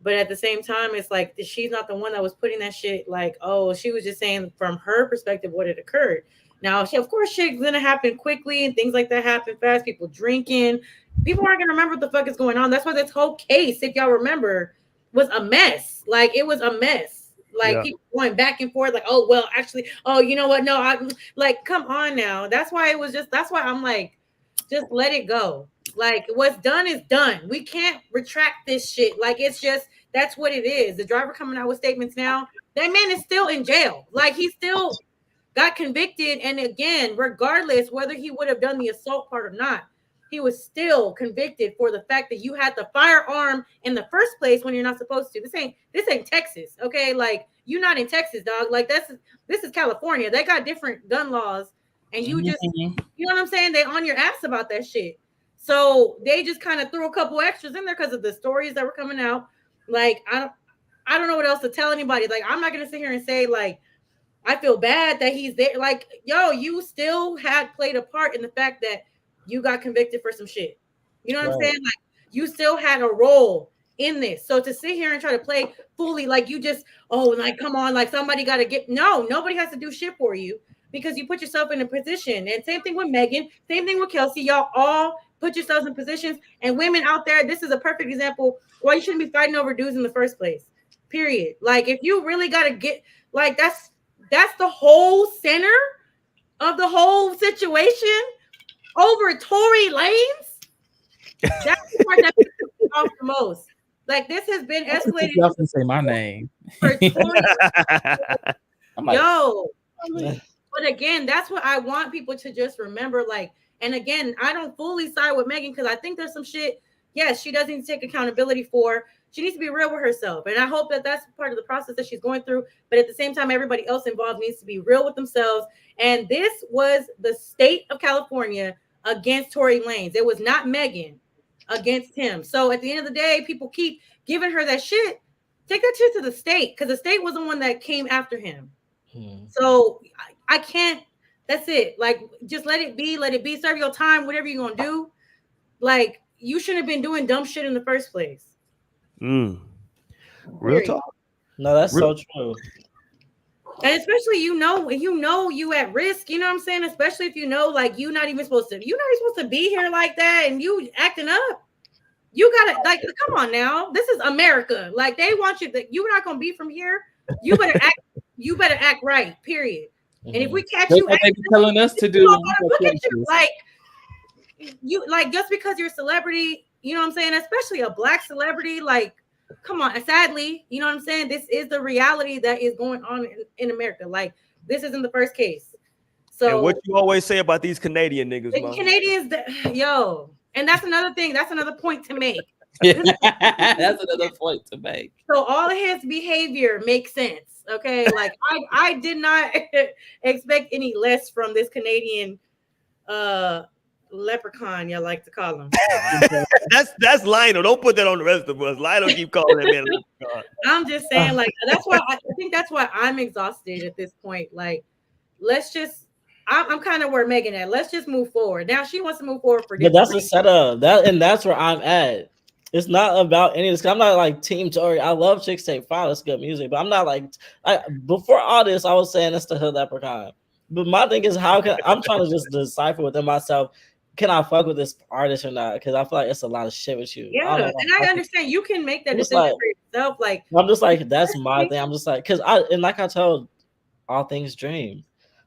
But at the same time, it's like she's not the one that was putting that shit. Like, oh, she was just saying from her perspective what had occurred. Now, of course, shit's gonna happen quickly and things like that happen fast. People drinking, people aren't gonna remember what the fuck is going on. That's why this whole case, if y'all remember, was a mess. Like it was a mess. Like people going back and forth. Like, oh well, actually, oh you know what? No, I'm like, come on now. That's why it was just. That's why I'm like, just let it go. Like what's done is done. We can't retract this shit. Like it's just that's what it is. The driver coming out with statements now. That man is still in jail. Like he still got convicted. And again, regardless whether he would have done the assault part or not, he was still convicted for the fact that you had the firearm in the first place when you're not supposed to. This ain't Texas, okay? Like you're not in Texas, dog. Like this is California. They got different gun laws, and you just you know what I'm saying? They on your ass about that shit. So they just kind of threw a couple extras in there because of the stories that were coming out. Like I don't know what else to tell anybody. Like I'm not gonna sit here and say like I feel bad that he's there. Like yo, you still had played a part in the fact that you got convicted for some shit. You know what I'm saying? Like you still had a role in this. So to sit here and try to play fully like you just, like come on, like somebody got to get, no, nobody has to do shit for you because you put yourself in a position. And same thing with Megan, same thing with Kelsey. Y'all all put yourselves in positions. And women out there, this is a perfect example why you shouldn't be fighting over dudes in the first place. Period. Like if you really got to get, like that's the whole center of the whole situation over Tory Lanez. That's the part that pisses me off the most. Like this has been escalated. You often say my name. For 20 I'm like, yo. But again, that's what I want people to just remember. Like, and again, I don't fully side with Megan because I think there's some shit. Yes, she does need to take accountability for. She needs to be real with herself, and I hope that that's part of the process that she's going through. But at the same time, everybody else involved needs to be real with themselves. And this was the state of California against Tory Lanez. It was not Megan against him. So at the end of the day, people keep giving her that shit. Take that shit to the state because the state was the one that came after him. So I can't. That's it. Like, just let it be. Let it be. Serve your time. Whatever you're gonna do. Like, you shouldn't have been doing dumb shit in the first place. Real talk. No, that's so true. And especially, you at risk. You know what I'm saying? Especially if you know, like, you're not even supposed to be here like that, and you acting up. You gotta, like, come on now. This is America. Like, they want you. That you're not gonna be from here. You better act. You better act right. Period. And if we catch you, what they be telling us to do. Look at you, like just because you're a celebrity, you know what I'm saying? Especially a black celebrity, like, come on. And sadly, you know what I'm saying? This is the reality that is going on in America. Like, this isn't the first case. So, and what you always say about these Canadian niggas, the Canadians, and that's another thing. That's another point to make. That's another point to make. So all of his behavior makes sense. Okay, like I did not expect any less from this Canadian leprechaun, y'all like to call him. that's Lionel. Don't put that on the rest of us. Lionel keep calling that man leprechaun. I'm just saying, like, that's why I think that's why I'm exhausted at this point. Like, let's just. I'm kind of where Megan at. Let's just move forward. Now she wants to move forward for. But that's the setup. That's where I'm at. It's not about any of this. I'm not like Team Tory. I love Chicks Take Five. That's good music. But I'm not like before all this, I was saying it's the hood leprechaun. But my thing is, I'm trying to just decipher within myself, can I fuck with this artist or not? Because I feel like it's a lot of shit with you. Yeah, and I understand you can make that decision for yourself. Like, I'm just like, that's my thing. I'm just like, like I told All Things Dream.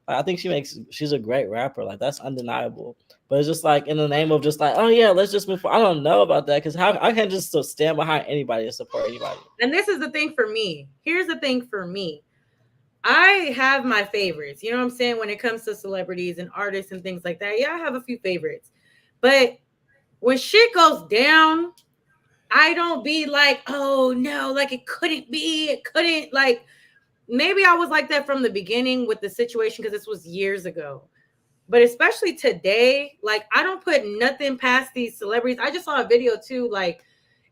I think she's a great rapper. Like, that's undeniable. But it's just like in the name of just like, oh yeah, let's just move forward. I don't know about that because how I can't just stand behind anybody and support anybody. And this is the thing for me. Here's the thing for me. I have my favorites. You know what I'm saying? When it comes to celebrities and artists and things like that. Yeah, I have a few favorites. But when shit goes down, I don't be like, oh no, like it couldn't be. It couldn't, like, maybe I was like that from the beginning with the situation because this was years ago. But especially today, like, I don't put nothing past these celebrities. I just saw a video too, like,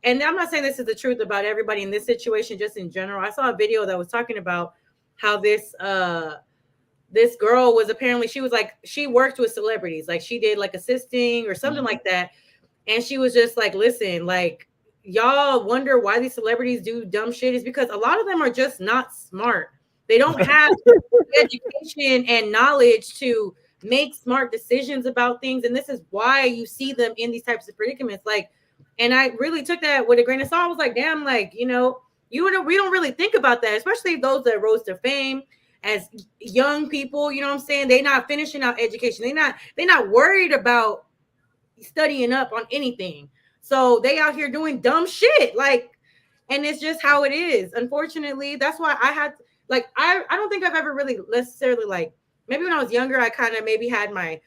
and I'm not saying this is the truth about everybody in this situation, just in general. I saw a video that was talking about how this girl was apparently, she worked with celebrities. Like, she did like assisting or something like that. And she was just like, listen, like, y'all wonder why these celebrities do dumb shit is because a lot of them are just not smart. They don't have education and knowledge to make smart decisions about things. And this is why you see them in these types of predicaments. Like, and I really took that with a grain of salt. I was like, damn, like, we don't really think about that, especially those that rose to fame as young people. You know what I'm saying? They're not finishing out education. They're not worried about studying up on anything. So they out here doing dumb shit. Like, and it's just how it is. Unfortunately, that's why I had, like, I don't think I've ever really necessarily, like, maybe when I was younger, I kind of maybe had my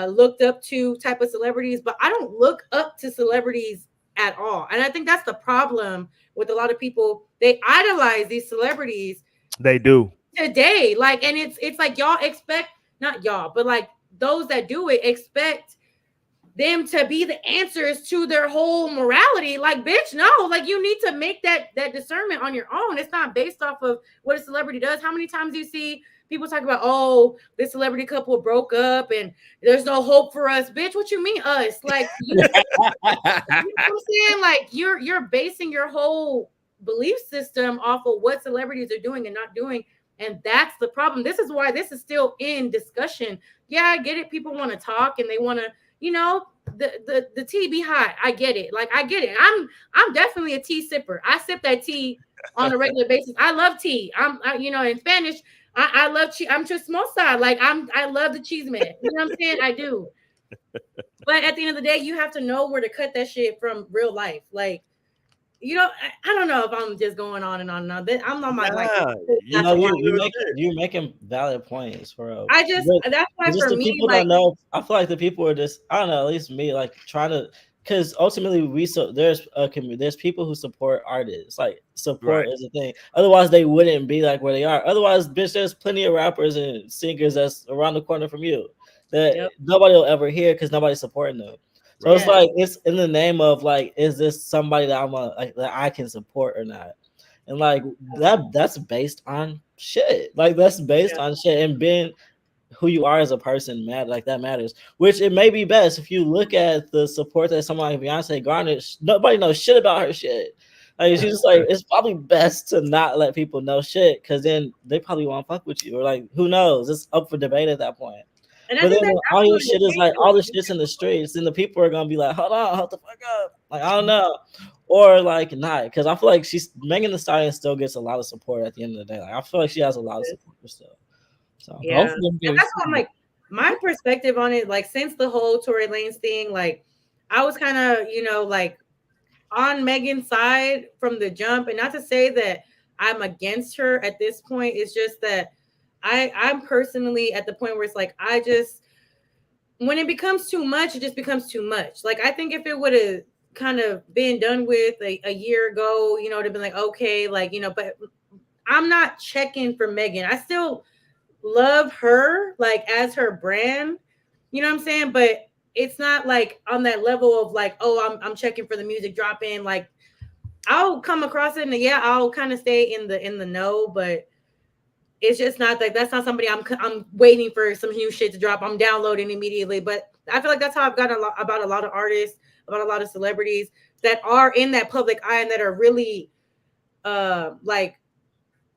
looked up to type of celebrities, but I don't look up to celebrities at all. And I think that's the problem with a lot of people. They idolize these celebrities. They do. Today. Like, and it's like y'all expect, not y'all, but like those that do it expect them to be the answers to their whole morality. Like, bitch, no, like, you need to make that discernment on your own. It's not based off of what a celebrity does. How many times do you see people talk about, oh, this celebrity couple broke up and there's no hope for us. Bitch, what you mean us? Like, you know what I'm saying? Like, you're basing your whole belief system off of what celebrities are doing and not doing. And that's the problem. This is why this is still in discussion. Yeah, I get it. People want to talk and they want to, you know, the tea be hot. I get it. Like, I get it. I'm definitely a tea sipper. I sip that tea on a regular basis. I love tea. You know, in Spanish, I love cheese. I'm chismosa. Like, I love the cheese man. You know what I'm saying? I do. But at the end of the day, you have to know where to cut that shit from real life. Like, you know, I don't know if I'm just going on and on and on. I'm on my like. You know, you're making valid points, bro. That's why just for the me, people like, don't know. I feel like the people are just, I don't know, at least me, like trying to, because ultimately there's people who support artists. Like, support is a thing. Otherwise, they wouldn't be like where they are. Otherwise, bitch, there's plenty of rappers and singers that's around the corner from you that nobody will ever hear because nobody's supporting them. So it's like, it's in the name of like, is this somebody that I'm like that I can support or not? And like that's based on shit. Like, that's based on shit, and being who you are as a person like that matters. Which it may be best if you look at the support that someone like Beyonce garnered. Nobody knows shit about her shit. Like, she's just like, it's probably best to not let people know shit, because then they probably won't fuck with you, or like, who knows? It's up for debate at that point. And but then all your shit is like, all the shit's in the streets, and the people are gonna be like, hold the fuck up. Like, I don't know. Or like not, because I feel like Megan Thee Stallion still gets a lot of support at the end of the day. Like, I feel like she has a lot of support still. So yeah, and that's what I'm like. My perspective on it, like, since the whole Tory Lanez thing, like, I was kind of, you know, like, on Megan's side from the jump, and not to say that I'm against her at this point. It's just that I'm personally at the point where it's like, I just, when it becomes too much, it just becomes too much. Like, I think if it would have kind of been done with a year ago, you know, it'd have been like, okay, like, you know, but I'm not checking for Megan. I still love her, like, as her brand, you know what I'm saying? But it's not like on that level of like, oh, I'm checking for the music drop in. Like, I'll come across it and I'll kind of stay in the know, but it's just not like, that's not somebody I'm waiting for some new shit to drop. I'm downloading immediately. But I feel like that's how I've gotten about a lot of artists, about a lot of celebrities that are in that public eye and that are really like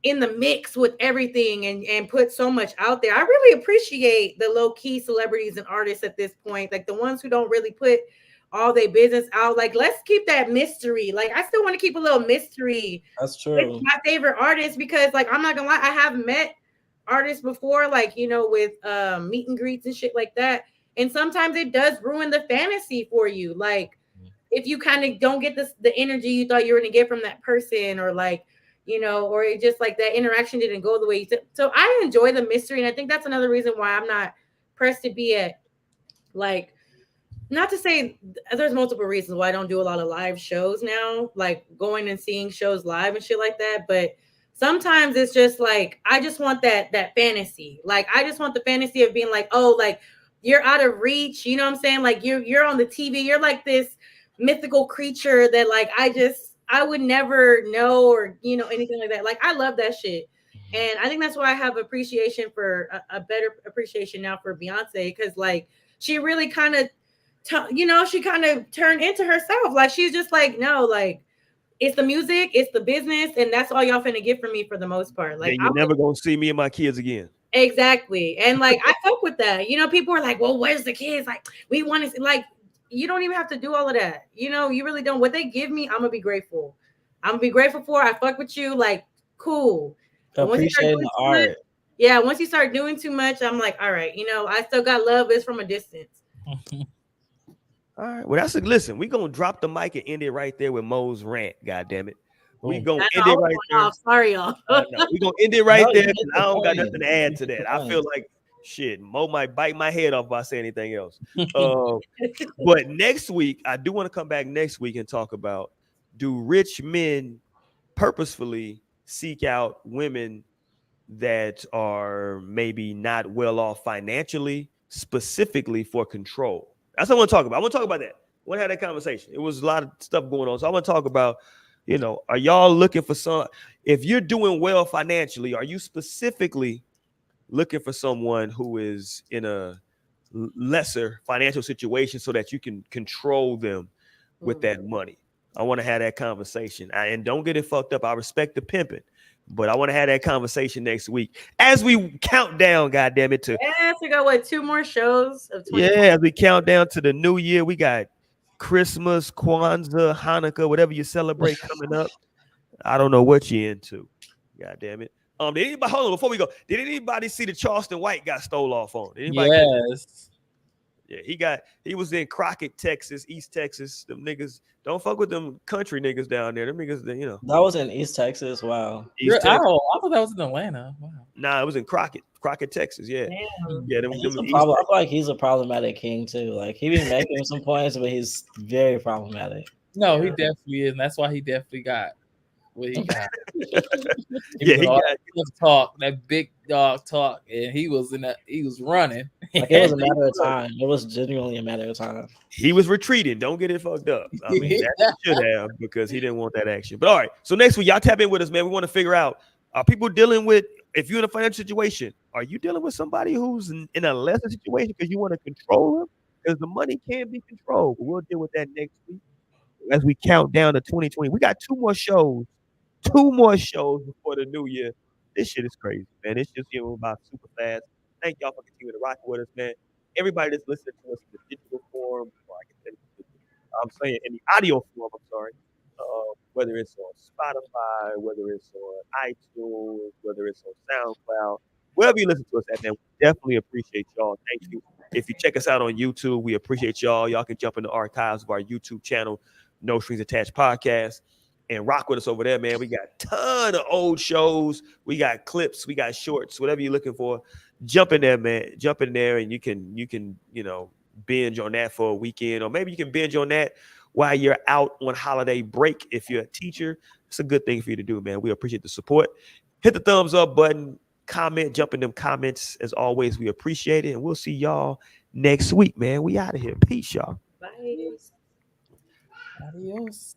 in the mix with everything and put so much out there. I really appreciate the low-key celebrities and artists at this point, like the ones who don't really put all their business out. Like, let's keep that mystery. Like, I still want to keep a little mystery. That's true. It's my favorite artist, because like, I'm not gonna lie, I have met artists before, like, you know, with meet and greets and shit like that, and sometimes it does ruin the fantasy for you. Like, if you kind of don't get the energy you thought you were gonna get from that person, or like, you know, or it just like that interaction didn't go the way you said. So I enjoy the mystery, and I think that's another reason why I'm not pressed to be at, like, not to say there's multiple reasons why I don't do a lot of live shows now, like going and seeing shows live and shit like that. But sometimes it's just like, I just want that fantasy. Like, I just want the fantasy of being like, oh, like, you're out of reach. You know what I'm saying? Like, you're on the TV. You're like this mythical creature that like, I would never know, or, you know, anything like that. Like, I love that shit. And I think that's why I have appreciation for a better appreciation now for Beyonce. Cause like, she really kind of, you know, she kind of turned into herself. Like, she's just like, no, like, it's the music, it's the business, and that's all y'all finna get from me for the most part. Like, you're never gonna see me and my kids again. Exactly. And like, I fuck with that. You know, people are like, well, where's the kids? Like, we want to see, like, you don't even have to do all of that. You know, you really don't. What they give me, I'm gonna be grateful. I'm gonna be grateful for. I fuck with you, like, cool. Appreciating the art. Once you start doing too much, I'm like, all right, you know, I still got love. It's from a distance. All right. Well, listen, we're gonna drop the mic and end it right there with Mo's rant. God damn it. We're gonna end it right there. Sorry, y'all. No, we're gonna end it right there. I don't got nothing to add to that. I feel like shit, Mo might bite my head off if I say anything else. But next week, I do want to come back next week and talk about, do rich men purposefully seek out women that are maybe not well off financially, specifically for control? That's what I want to talk about. I want to talk about that. I want to have that conversation. It was a lot of stuff going on. So I want to talk about, you know, are y'all looking for some, if you're doing well financially, are you specifically looking for someone who is in a lesser financial situation so that you can control them with that money. I want to have that conversation. And don't get it fucked up. I respect the pimping, but I want to have that conversation next week as we count down, goddamn it, to we got what, 2 more shows of 2020? yeah, as we count down to the new year. We got Christmas, Kwanzaa, Hanukkah, whatever you celebrate coming up. I don't know what you're into. God damn it. Did anybody hold on before we go? Did anybody see the Charleston White got stole off on? Did anybody yes. Yeah, he was in Crockett, Texas, East Texas. Them niggas don't fuck with them country niggas down there. Them niggas, you know. That was in East Texas. Wow. East Texas. Oh, I thought that was in Atlanta. Wow. Nah, it was in Crockett, Texas. Yeah. Damn. Yeah, I feel like he's a problematic king too. Like he be making some points, but he's very problematic. No, he definitely is, and that's why he definitely got what he got. He got talk, that big dog talk, and he was running. Like it was a matter of time. It was genuinely a matter of time. He was retreating. Don't get it fucked up. I mean, that he should have, because he didn't want that action. But all right, so next week y'all tap in with us, man. We want to figure out, are people dealing with, if you're in a financial situation, are you dealing with somebody who's in a lesser situation because you want to control them? Because the money can be controlled. But we'll deal with that next week as we count down to 2020. We got 2 more shows before the new year. This shit is crazy, man. It's just getting by super fast. Thank y'all for continuing to rock with us, man. Everybody that's listening to us in the digital form, or I'm saying in the audio form, I'm sorry. Whether it's on Spotify, whether it's on iTunes, whether it's on SoundCloud, wherever you listen to us at, man, we definitely appreciate y'all. Thank you. If you check us out on YouTube, we appreciate y'all. Y'all can jump in the archives of our YouTube channel, No Strings Attached Podcast, and rock with us over there, man. We got a ton of old shows. We got clips. We got shorts. Whatever you're looking for, jump in there, man. Jump in there, and you can binge on that for a weekend, or maybe you can binge on that while you're out on holiday break. If you're a teacher, it's a good thing for you to do, man. We appreciate the support. Hit the thumbs up button, comment, jump in them comments. As always, we appreciate it, and we'll see y'all next week, man. We out of here. Peace, y'all. Bye. Adios.